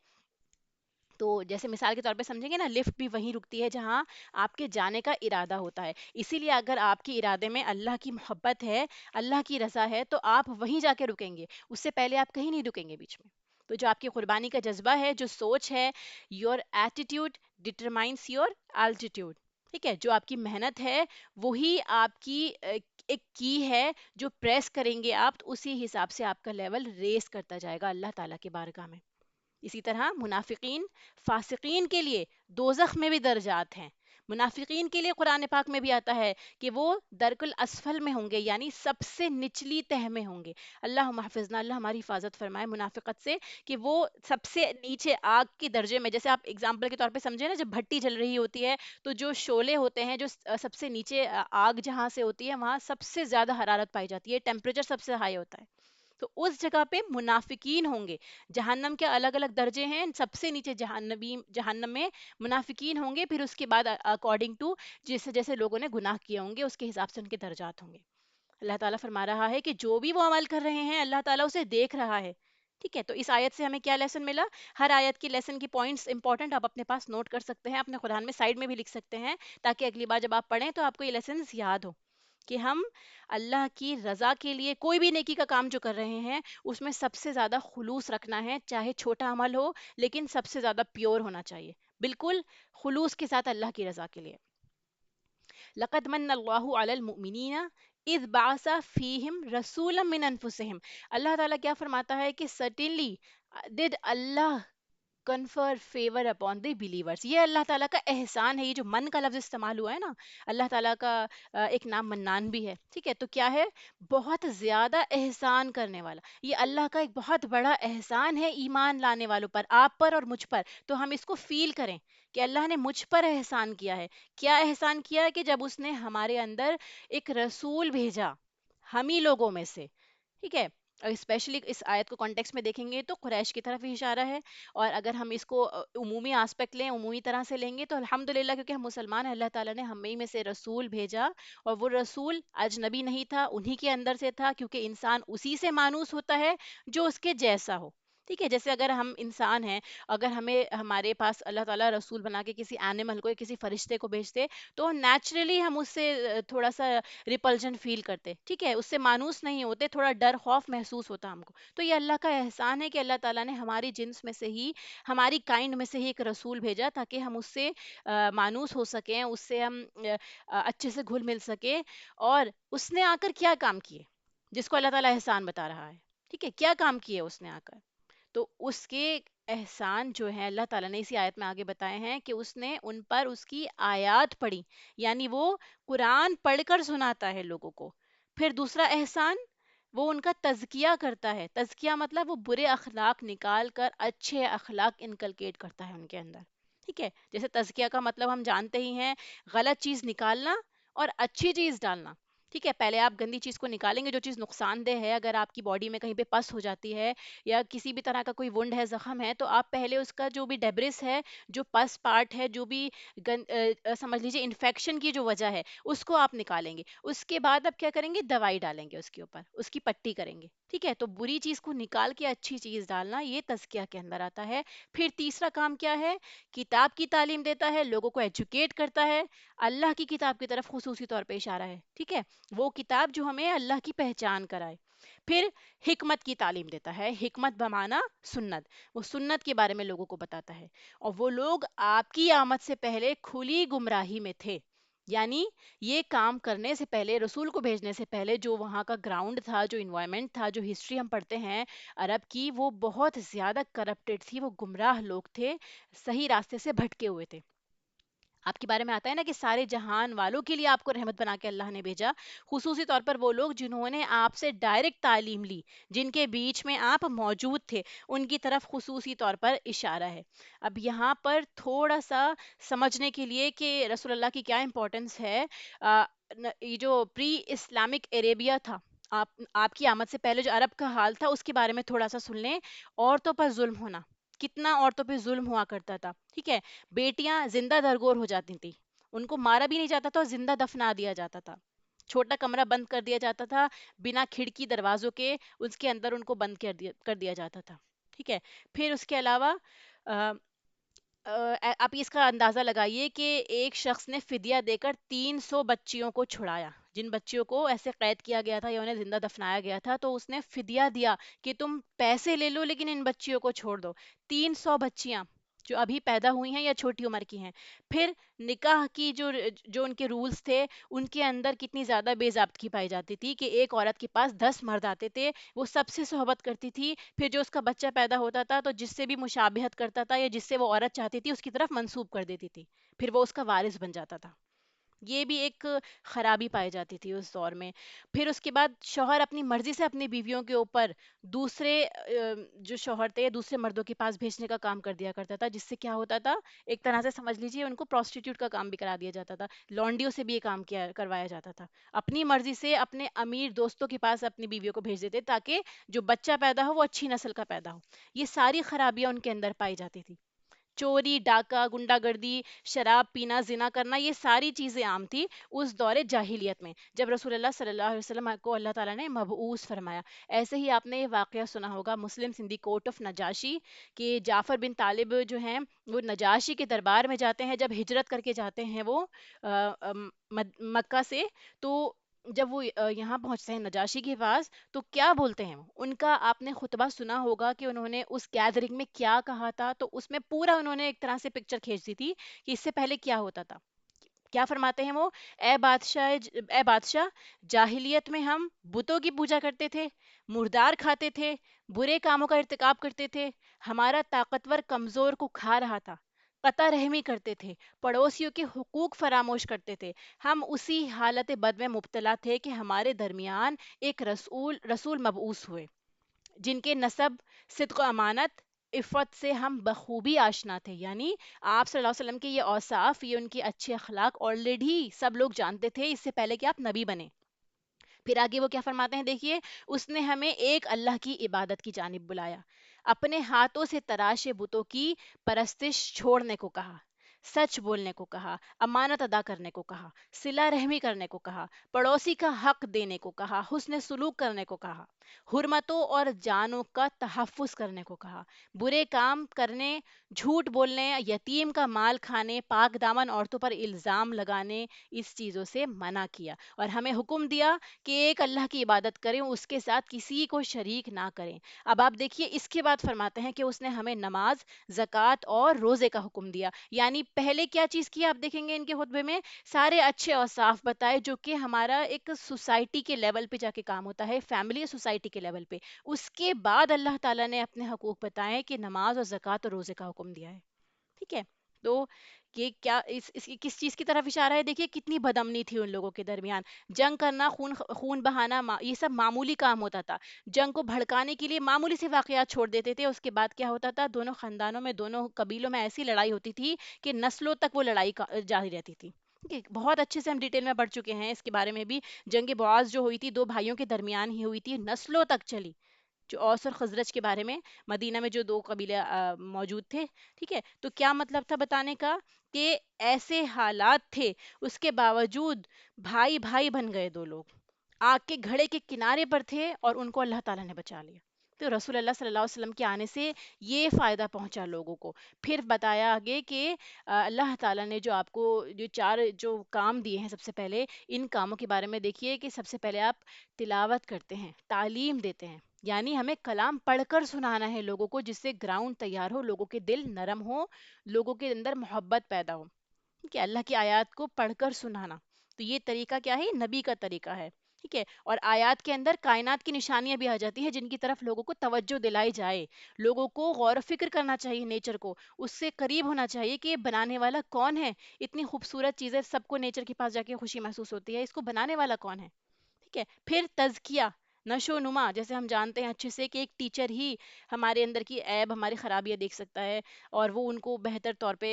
تو جیسے مثال کے طور پہ سمجھیں گے نا، لفٹ بھی وہیں رکتی ہے جہاں آپ کے جانے کا ارادہ ہوتا ہے. اسی لیے اگر آپ کے ارادے میں اللہ کی محبت ہے، اللہ کی رضا ہے، تو آپ وہیں جا کے رکیں گے، اس سے پہلے آپ کہیں نہیں رکیں گے بیچ میں. تو جو آپ کی قربانی کا جذبہ ہے، جو سوچ ہے، یور ایٹیٹیوڈ ڈٹرمائنس یور الٹیٹیوڈ. ٹھیک ہے. جو آپ کی محنت ہے وہی آپ کی ایک کی ہے جو پریس کریں گے آپ، تو اسی حساب سے آپ کا لیول ریس کرتا جائے گا اللہ تعالیٰ کی بارگاہ میں. اسی طرح منافقین، فاسقین کے لیے دوزخ میں بھی درجات ہیں. منافقین کے لیے قرآن پاک میں بھی آتا ہے کہ وہ درک الاسفل میں ہوں گے، یعنی سب سے نچلی تہ میں ہوں گے. اللہ محفظنا، اللہ ہماری حفاظت فرمائے منافقت سے، کہ وہ سب سے نیچے آگ کے درجے میں. جیسے آپ اگزامپل کے طور پہ سمجھے نا، جب بھٹی جل رہی ہوتی ہے تو جو شعلے ہوتے ہیں، جو سب سے نیچے آگ جہاں سے ہوتی ہے وہاں سب سے زیادہ حرارت پائی جاتی ہے، ٹیمپریچر سب سے ہائی ہوتا ہے. تو اس جگہ پہ منافقین ہوں گے. جہنم کے الگ الگ درجے ہیں، سب سے نیچے جہنم میں منافقین ہوں گے، پھر اس کے بعد اکارڈنگ ٹو جیسے جیسے لوگوں نے گناہ کیے ہوں گے اس کے حساب سے ان کے درجات ہوں گے. اللہ تعالیٰ فرما رہا ہے کہ جو بھی وہ عمل کر رہے ہیں اللہ تعالیٰ اسے دیکھ رہا ہے. ٹھیک ہے. تو اس آیت سے ہمیں کیا لیسن ملا؟ ہر آیت کی لیسن کی پوائنٹس امپورٹنٹ آپ اپنے پاس نوٹ کر سکتے ہیں، اپنے قرآن میں سائڈ میں بھی لکھ سکتے ہیں، تاکہ اگلی بار جب آپ پڑھیں تو آپ کو یہ لیسنز یاد ہو کہ ہم اللہ کی رضا کے لیے کوئی بھی نیکی کا کام جو کر رہے ہیں اس میں سب سے زیادہ خلوص رکھنا ہے. چاہے چھوٹا عمل ہو لیکن سب سے زیادہ پیور ہونا چاہیے، بالکل خلوص کے ساتھ اللہ کی رضا کے لیے. لقد من اللہ علی المؤمنین اذ بعث فیہم رسولا من انفسہم. اللہ تعالیٰ کیا فرماتا ہے کہ certainly did Allah confer favor upon the believers. یہ اللہ تعالیٰ کا احسان ہے. یہ جو من کا لفظ استعمال ہوا ہے نا، اللہ تعالیٰ کا ایک نام منان بھی ہے. ٹھیک ہے. تو کیا ہے؟ بہت زیادہ احسان کرنے والا. یہ اللہ کا ایک بہت بڑا احسان ہے ایمان لانے والوں پر، آپ پر اور مجھ پر. تو ہم اس کو فیل کریں کہ اللہ نے مجھ پر احسان کیا ہے. کیا احسان کیا ہے؟ کہ جب اس نے ہمارے اندر ایک رسول بھیجا ہم ہی لوگوں میں سے. ٹھیک ہے. اور اسپیشلی اس آیت کو کانٹیکس میں دیکھیں گے تو قریش کی طرف ہی اشارہ ہے. اور اگر ہم اس کو عمومی آسپیکٹ لیں، عمومی طرح سے لیں گے تو الحمدللہ، کیونکہ ہم مسلمان ہیں، اللہ تعالیٰ نے ہمیں میں سے رسول بھیجا، اور وہ رسول اجنبی نہیں تھا، انہی کے اندر سے تھا، کیونکہ انسان اسی سے مانوس ہوتا ہے جو اس کے جیسا ہو. ٹھیک ہے، جیسے اگر ہم انسان ہیں، اگر ہمیں ہمارے پاس اللہ تعالیٰ رسول بنا کے کسی اینیمل کو یا کسی فرشتے کو بھیجتے تو نیچرلی ہم اس سے تھوڑا سا ریپلجن فیل کرتے، ٹھیک ہے، اس سے مانوس نہیں ہوتے، تھوڑا ڈر خوف محسوس ہوتا ہم کو. تو یہ اللہ کا احسان ہے کہ اللہ تعالیٰ نے ہماری جنس میں سے ہی، ہماری کائنڈ میں سے ہی ایک رسول بھیجا تاکہ ہم اس سے مانوس ہو سکیں، اس سے ہم اچھے سے گھل مل سکیں. اور اس نے آ کر کیا کام کیے جس کو اللہ تعالیٰ احسان بتا رہا ہے؟ ٹھیک ہے، کیا کام کیے اس نے آ کر؟ تو اس کے احسان جو ہے اللہ تعالیٰ نے اسی آیت میں آگے بتائے ہیں کہ اس نے ان پر اس کی آیات پڑھی، یعنی وہ قرآن پڑھ کر سناتا ہے لوگوں کو. پھر دوسرا احسان، وہ ان کا تزکیہ کرتا ہے. تزکیہ مطلب وہ برے اخلاق نکال کر اچھے اخلاق انکلکیٹ کرتا ہے ان کے اندر. ٹھیک ہے، جیسے تزکیہ کا مطلب ہم جانتے ہی ہیں، غلط چیز نکالنا اور اچھی چیز ڈالنا. ٹھیک ہے، پہلے آپ گندی چیز کو نکالیں گے، جو چیز نقصان دہ ہے، اگر آپ کی باڈی میں کہیں پہ پس ہو جاتی ہے یا کسی بھی طرح کا کوئی وونڈ ہے، زخم ہے، تو آپ پہلے اس کا جو بھی ڈیبرس ہے، جو پس پارٹ ہے، جو بھی سمجھ لیجیے انفیکشن کی جو وجہ ہے، اس کو آپ نکالیں گے. اس کے بعد آپ کیا کریں گے؟ دوائی ڈالیں گے اس کے اوپر، اس کی پٹی کریں گے. ٹھیک ہے، تو بری چیز کو نکال کے اچھی چیز ڈالنا یہ تزکیہ کے اندر آتا ہے. پھر تیسرا کام کیا ہے؟ کتاب کی تعلیم دیتا ہے، لوگوں کو ایجوکیٹ کرتا ہے. اللہ کی کتاب کی طرف خصوصی طور پہ اشارہ ہے. ٹھیک ہے، وہ کتاب جو ہمیں اللہ کی پہچان کرائے. پھر حکمت کی تعلیم دیتا ہے، حکمت بمانا سنت، وہ سنت کے بارے میں لوگوں کو بتاتا ہے. اور وہ لوگ آپ کی آمد سے پہلے کھلی گمراہی میں تھے، یعنی یہ کام کرنے سے پہلے، رسول کو بھیجنے سے پہلے جو وہاں کا گراؤنڈ تھا، جو انوائرمنٹ تھا، جو ہسٹری ہم پڑھتے ہیں عرب کی، وہ بہت زیادہ کرپٹڈ تھی، وہ گمراہ لوگ تھے، صحیح راستے سے بھٹکے ہوئے تھے. آپ کے بارے میں آتا ہے نا کہ سارے جہان والوں کے لیے آپ کو رحمت بنا کے اللہ نے بھیجا، خصوصی طور پر وہ لوگ جنہوں نے آپ سے ڈائریکٹ تعلیم لی، جن کے بیچ میں آپ موجود تھے، ان کی طرف خصوصی طور پر اشارہ ہے. اب یہاں پر تھوڑا سا سمجھنے کے لیے کہ رسول اللہ کی کیا امپورٹنس ہے، یہ جو پری اسلامک عربیہ تھا، آپ کی آمد سے پہلے جو عرب کا حال تھا، اس کے بارے میں تھوڑا سا سن لیں. عورتوں پر ظلم ہونا، کتنا عورتوں پہ ظلم ہوا کرتا تھا. ٹھیک ہے، بیٹیاں زندہ درگور ہو جاتی تھیں، ان کو مارا بھی نہیں جاتا تھا اور زندہ دفنا دیا جاتا تھا. چھوٹا کمرہ بند کر دیا جاتا تھا بنا کھڑکی دروازوں کے، اس کے اندر ان کو بند کر دیا جاتا تھا. ٹھیک ہے، پھر اس کے علاوہ آپ اس کا اندازہ لگائیے کہ ایک شخص نے فدیہ دے کر 300 بچیوں کو چھڑایا. جن بچیوں کو ایسے قید کیا گیا تھا یا انہیں زندہ دفنایا گیا تھا، تو اس نے فدیہ دیا کہ تم پیسے لے لو لیکن ان بچیوں کو چھوڑ دو. 300 بچیاں جو ابھی پیدا ہوئی ہیں یا چھوٹی عمر کی ہیں. پھر نکاح کی جو ان کے رولز تھے، ان کے اندر کتنی زیادہ بے ضابطگی پائی جاتی تھی کہ ایک عورت کے پاس 10 مرد آتے تھے، وہ سب سے صحبت کرتی تھی، پھر جو اس کا بچہ پیدا ہوتا تھا تو جس سے بھی مشابہت کرتا تھا یا جس سے وہ عورت چاہتی تھی اس کی طرف منسوب کر دیتی تھی، پھر وہ اس کا وارث بن جاتا تھا. یہ بھی ایک خرابی پائی جاتی تھی اس دور میں. پھر اس کے بعد شوہر اپنی مرضی سے اپنی بیویوں کے اوپر دوسرے جو شوہر تھے دوسرے مردوں کے پاس بھیجنے کا کام کر دیا کرتا تھا، جس سے کیا ہوتا تھا، ایک طرح سے سمجھ لیجئے ان کو پروسٹیٹیوٹ کا کام بھی کرا دیا جاتا تھا. لونڈیوں سے بھی یہ کام کروایا جاتا تھا. اپنی مرضی سے اپنے امیر دوستوں کے پاس اپنی بیویوں کو بھیج دیتے تاکہ جو بچہ پیدا ہو وہ اچھی نسل کا پیدا ہو. یہ ساری خرابیاں ان کے اندر پائی جاتی تھی. چوری، ڈاکہ، گنڈا گردی، شراب پینا، زنا کرنا، یہ ساری چیزیں عام تھی اس دور جاہلیت میں، جب رسول اللہ صلی اللہ علیہ وسلم کو اللہ تعالیٰ نے مبعوث فرمایا. ایسے ہی آپ نے یہ واقعہ سنا ہوگا مسلم ان دی کورٹ آف نجاشی، کہ جعفر بن طالب جو ہیں وہ نجاشی کے دربار میں جاتے ہیں جب ہجرت کر کے جاتے ہیں وہ مکہ سے. تو جب وہ یہاں پہنچتے ہیں نجاشی کے پاس تو کیا بولتے ہیں، ان کا آپ نے خطبہ سنا ہوگا کہ انہوں نے اس گیدرنگ میں کیا کہا تھا. تو اس میں پورا انہوں نے ایک طرح سے پکچر کھینچ دی تھی کہ اس سے پہلے کیا ہوتا تھا. کیا فرماتے ہیں وہ، اے بادشاہ، جاہلیت میں ہم بتوں کی پوجا کرتے تھے، مردار کھاتے تھے، برے کاموں کا ارتکاب کرتے تھے، ہمارا طاقتور کمزور کو کھا رہا تھا، قطع رحمی کرتے تھے، پڑوسیوں کے حقوق فراموش کرتے تھے. ہم اسی حالت بد میں مبتلا تھے کہ ہمارے درمیان ایک رسول مبعوث ہوئے جن کے نسب، صدق و امانت، عفت سے ہم بخوبی آشنا تھے. یعنی آپ صلی اللہ علیہ وسلم کے یہ اوصاف، یہ ان کے اچھے اخلاق آلریڈی سب لوگ جانتے تھے اس سے پہلے کہ آپ نبی بنے. پھر آگے وہ کیا فرماتے ہیں دیکھیے، اس نے ہمیں ایک اللہ کی عبادت کی جانب بلایا، اپنے ہاتھوں سے تراشے بتوں کی پرستش چھوڑنے کو کہا. سچ بولنے کو کہا، امانت ادا کرنے کو کہا، صلہ رحمی کرنے کو کہا، پڑوسی کا حق دینے کو کہا، حسن سلوک کرنے کو کہا، حرمتوں اور جانوں کا تحفظ کرنے کو کہا، برے کام کرنے، جھوٹ بولنے، یتیم کا مال کھانے، پاک دامن عورتوں پر الزام لگانے، اس چیزوں سے منع کیا، اور ہمیں حکم دیا کہ ایک اللہ کی عبادت کریں، اس کے ساتھ کسی کو شریک نہ کریں۔ اب آپ دیکھیے اس کے بعد فرماتے ہیں کہ اس نے ہمیں نماز، زکوٰۃ اور روزے کا حکم دیا، یعنی پہلے کیا چیز کی آپ دیکھیں گے ان کے خطبے میں، سارے اچھے اور صاف بتائے جو کہ ہمارا ایک سوسائٹی کے لیول پہ جا کے کام ہوتا ہے، فیملی اور سوسائٹی کے لیول پہ۔ اس کے بعد اللہ تعالیٰ نے اپنے حقوق بتائے کہ نماز اور زکوٰۃ اور روزے کا حکم دیا ہے، ٹھیک ہے؟ تو یہ کیا اس کی کس چیز کی طرف اشارہ ہے؟ دیکھیے کتنی بدامنی تھی ان لوگوں کے درمیان، جنگ کرنا، خون بہانا، یہ سب معمولی کام ہوتا تھا، جنگ کو بھڑکانے کے لیے معمولی سے واقعات چھوڑ دیتے تھے، اس کے بعد کیا ہوتا تھا، دونوں خاندانوں میں، دونوں قبیلوں میں ایسی لڑائی ہوتی تھی کہ نسلوں تک وہ لڑائی جاری رہتی تھی، ٹھیک ہے؟ بہت اچھے سے ہم ڈیٹیل میں پڑھ چکے ہیں اس کے بارے میں بھی، جنگ بعاز جو ہوئی تھی دو بھائیوں کے درمیان ہی ہوئی تھی، نسلوں تک چلی، جو اوس اور خزرج کے بارے میں، مدینہ میں جو دو قبیلے موجود تھے، ٹھیک ہے؟ تو کیا مطلب تھا بتانے کا کہ ایسے حالات تھے، اس کے باوجود بھائی بھائی بن گئے دو لوگ، آگ کے گھڑے کے کنارے پر تھے اور ان کو اللہ تعالیٰ نے بچا لیا۔ تو رسول اللہ صلی اللہ علیہ وسلم کے آنے سے یہ فائدہ پہنچا لوگوں کو۔ پھر بتایا آگے کہ اللہ تعالیٰ نے جو آپ کو جو چار جو کام دیے ہیں، سب سے پہلے ان کاموں کے بارے میں دیکھیے کہ سب سے پہلے آپ تلاوت کرتے ہیں، تعلیم دیتے ہیں، یعنی ہمیں کلام پڑھ کر سنانا ہے لوگوں کو، جس سے گراؤنڈ تیار ہو، لوگوں کے دل نرم ہو، لوگوں کے اندر محبت پیدا ہو، کہ اللہ کی آیات کو پڑھ کر سنانا۔ تو یہ طریقہ کیا ہے؟ نبی کا طریقہ ہے، ٹھیک ہے؟ اور آیات کے اندر کائنات کی نشانیاں بھی آ جاتی ہیں جن کی طرف لوگوں کو توجہ دلائی جائے، لوگوں کو غور و فکر کرنا چاہیے نیچر کو، اس سے قریب ہونا چاہیے کہ بنانے والا کون ہے، اتنی خوبصورت چیزیں، سب کو نیچر کے پاس جا کے خوشی محسوس ہوتی ہے، اس کو بنانے والا کون ہے، ٹھیک ہے؟ پھر تزکیہ، نشو و نما، جیسے ہم جانتے ہیں اچھے سے کہ ایک ٹیچر ہی ہمارے اندر کی عیب، ہماری خرابیاں دیکھ سکتا ہے، اور وہ ان کو بہتر طور پہ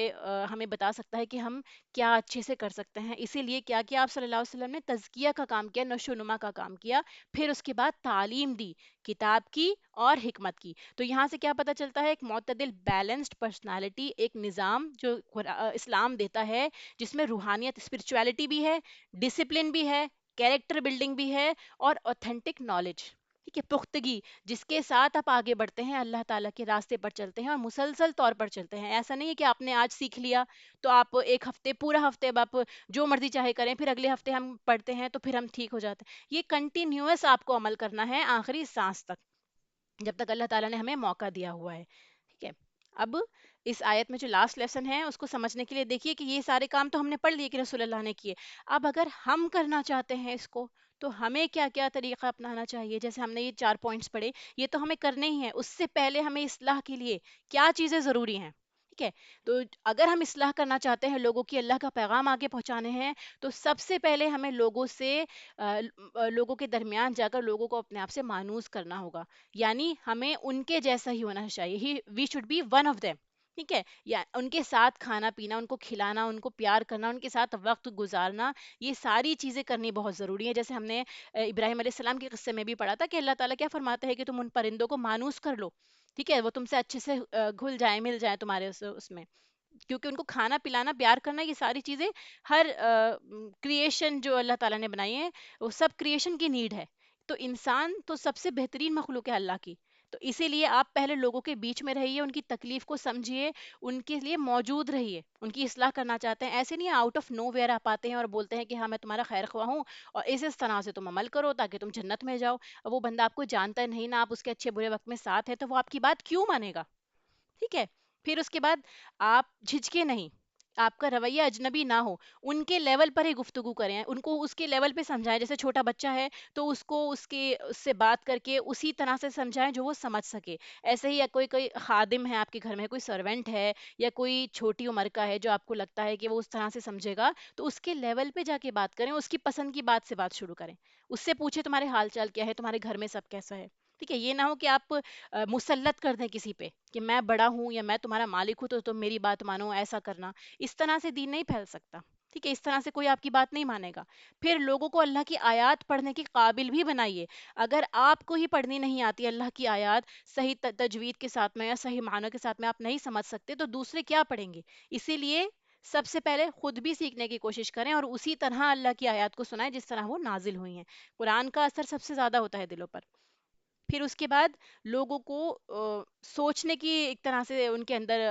ہمیں بتا سکتا ہے کہ ہم کیا اچھے سے کر سکتے ہیں۔ اسی لیے کیا کیا آپ صلی اللہ علیہ وسلم نے تزکیہ کا کام کیا، نشو و نما کا کام کیا، پھر اس کے بعد تعلیم دی، کتاب کی اور حکمت کی۔ تو یہاں سے کیا پتہ چلتا ہے؟ ایک معتدل بیلنسڈ پرسنالٹی، ایک نظام جو اسلام دیتا ہے، جس میں روحانیت، اسپرچویلٹی بھی ہے، ڈسپلن بھی ہے، کیریکٹر بلڈنگ بھی ہے، اور اوتھینٹک نالج، ٹھیک ہے؟ پختگی، جس کے ساتھ آپ آگے بڑھتے ہیں، اللہ تعالیٰ کے راستے پر چلتے ہیں اور مسلسل طور پر چلتے ہیں۔ ایسا نہیں ہے کہ آپ نے آج سیکھ لیا تو آپ ایک ہفتے، پورا ہفتے اب آپ جو مرضی چاہے کریں، پھر اگلے ہفتے ہم پڑھتے ہیں تو پھر ہم ٹھیک ہو جاتے ہیں۔ یہ کنٹینیوس آپ کو عمل کرنا ہے آخری سانس تک، جب تک اللہ تعالیٰ نے ہمیں موقع دیا ہوا ہے، ٹھیک ہے؟ اب اس آیت میں جو لاسٹ لیسن ہے اس کو سمجھنے کے لیے دیکھیے کہ یہ سارے کام تو ہم نے پڑھ لیے کہ رسول اللہ نے کیے، اب اگر ہم کرنا چاہتے ہیں اس کو تو ہمیں کیا کیا طریقہ اپنانا چاہیے؟ جیسے ہم نے یہ 4 پوائنٹس پڑھے، یہ تو ہمیں کرنے ہی ہیں، اس سے پہلے ہمیں اصلاح کے لیے کیا چیزیں ضروری ہیں، ٹھیک ہے؟ تو اگر ہم اصلاح کرنا چاہتے ہیں، لوگوں کی اللہ کا پیغام آگے پہنچانے ہیں، تو سب سے پہلے ہمیں لوگوں سے لوگوں کے درمیان جا کر لوگوں کو اپنے آپ سے مانوس کرنا ہوگا، یعنی ہمیں ان کے جیسا ہی ہونا چاہیے، we should be one of them، ٹھیک ہے؟ یا ان کے ساتھ کھانا پینا، ان کو کھلانا، ان کو پیار کرنا، ان کے ساتھ وقت گزارنا، یہ ساری چیزیں کرنی بہت ضروری ہے۔ جیسے ہم نے ابراہیم علیہ السلام کے قصے میں بھی پڑھا تھا کہ اللہ تعالیٰ کیا فرماتا ہے کہ تم ان پرندوں کو مانوس کر لو، ٹھیک ہے؟ وہ تم سے اچھے سے گھل جائیں، مل جائیں تمہارے اس میں، کیونکہ ان کو کھانا پلانا، پیار کرنا، یہ ساری چیزیں ہر کریشن جو اللہ تعالیٰ نے بنائی ہے، وہ سب کریشن کی نیڈ ہے۔ تو انسان تو سب سے بہترین مخلوق ہے اللہ کی، تو اسی لیے آپ پہلے لوگوں کے بیچ میں رہیے، ان کی تکلیف کو سمجھیے، ان کے لیے موجود رہیے، ان کی اصلاح کرنا چاہتے ہیں، ایسے نہیں آؤٹ آف نو ویئر آپ آتے ہیں اور بولتے ہیں کہ ہاں میں تمہارا خیر خواہ ہوں اور اس طرح سے تم عمل کرو تاکہ تم جنت میں جاؤ، اور وہ بندہ آپ کو جانتا ہے نہیں، نہ آپ اس کے اچھے برے وقت میں ساتھ ہے، تو وہ آپ کی بات کیوں مانے گا؟ ٹھیک ہے؟ پھر اس کے بعد آپ جھجکے نہیں، آپ کا رویہ اجنبی نہ ہو، ان کے لیول پر ہی گفتگو کریں، ان کو اس کے لیول پہ سمجھائیں، جیسے چھوٹا بچہ ہے تو اس کو اس سے بات کر کے اسی طرح سے سمجھائیں جو وہ سمجھ سکے۔ ایسے ہی یا کوئی کوئی خادم ہے آپ کے گھر میں، کوئی سرونٹ ہے یا کوئی چھوٹی عمر کا ہے جو آپ کو لگتا ہے کہ وہ اس طرح سے سمجھے گا، تو اس کے لیول پہ جا کے بات کریں، اس کی پسند کی بات سے بات شروع کریں، اس سے پوچھیں تمہارے حال چال کیا ہے، تمہارے گھر میں سب کیسا ہے، ٹھیک ہے؟ یہ نہ ہو کہ آپ مسلط کر دیں کسی پہ کہ میں بڑا ہوں یا میں تمہارا مالک ہوں تو تم میری بات مانو، ایسا کرنا، اس طرح سے دین نہیں پھیل سکتا، ٹھیک ہے؟ اس طرح سے کوئی آپ کی بات نہیں مانے گا۔ پھر لوگوں کو اللہ کی آیات پڑھنے کے قابل بھی بنائیے، اگر آپ کو ہی پڑھنی نہیں آتی اللہ کی آیات صحیح تجوید کے ساتھ میں یا صحیح معنی کے ساتھ میں آپ نہیں سمجھ سکتے تو دوسرے کیا پڑھیں گے؟ اسی لیے سب سے پہلے خود بھی سیکھنے کی کوشش کریں اور اسی طرح اللہ کی آیات کو سنائیں جس طرح وہ نازل ہوئی ہیں. قرآن کا اثر سب سے زیادہ ہوتا ہے دلوں پر. پھر اس کے بعد لوگوں کو سوچنے کی ایک طرح سے ان کے اندر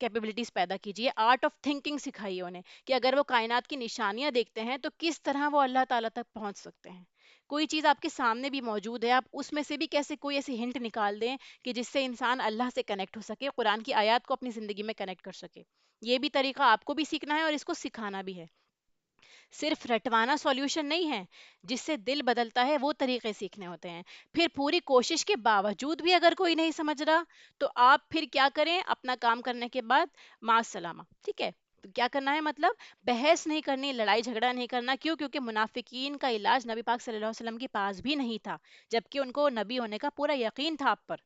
کیپیبلٹیز پیدا کیجیے. آرٹ آف تھنکنگ سکھائیے انہیں کہ اگر وہ کائنات کی نشانیاں دیکھتے ہیں تو کس طرح وہ اللہ تعالیٰ تک پہنچ سکتے ہیں. کوئی چیز آپ کے سامنے بھی موجود ہے، آپ اس میں سے بھی کیسے کوئی ایسی ہنٹ نکال دیں کہ جس سے انسان اللہ سے کنیکٹ ہو سکے، قرآن کی آیات کو اپنی زندگی میں کنیکٹ کر سکے. یہ بھی طریقہ آپ کو بھی سیکھنا ہے اور اس کو سکھانا بھی ہے. صرف رٹوانا سولوشن نہیں ہے، جس سے دل بدلتا ہے وہ طریقے سیکھنے ہوتے ہیں. پھر پوری کوشش کے باوجود بھی اگر کوئی نہیں سمجھ رہا تو آپ پھر کیا کریں؟ اپنا کام کرنے کے بعد مع السلامہ. ٹھیک ہے، تو کیا کرنا ہے؟ مطلب بحث نہیں کرنی، لڑائی جھگڑا نہیں کرنا. کیوں؟ کیونکہ منافقین کا علاج نبی پاک صلی اللہ علیہ وسلم کے پاس بھی نہیں تھا، جبکہ ان کو نبی ہونے کا پورا یقین تھا آپ پر.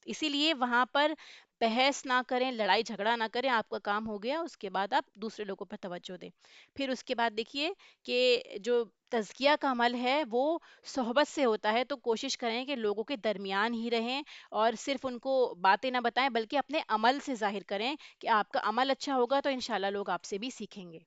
اسی لیے وہاں پر بحث نہ کریں، لڑائی جھگڑا نہ کریں. آپ کا کام ہو گیا، اس کے بعد آپ دوسرے لوگوں پر توجہ دیں. پھر اس کے بعد دیکھیے کہ جو تزکیہ کا عمل ہے وہ صحبت سے ہوتا ہے، تو کوشش کریں کہ لوگوں کے درمیان ہی رہیں اور صرف ان کو باتیں نہ بتائیں بلکہ اپنے عمل سے ظاہر کریں کہ آپ کا عمل اچھا ہوگا تو انشاءاللہ لوگ آپ سے بھی سیکھیں گے.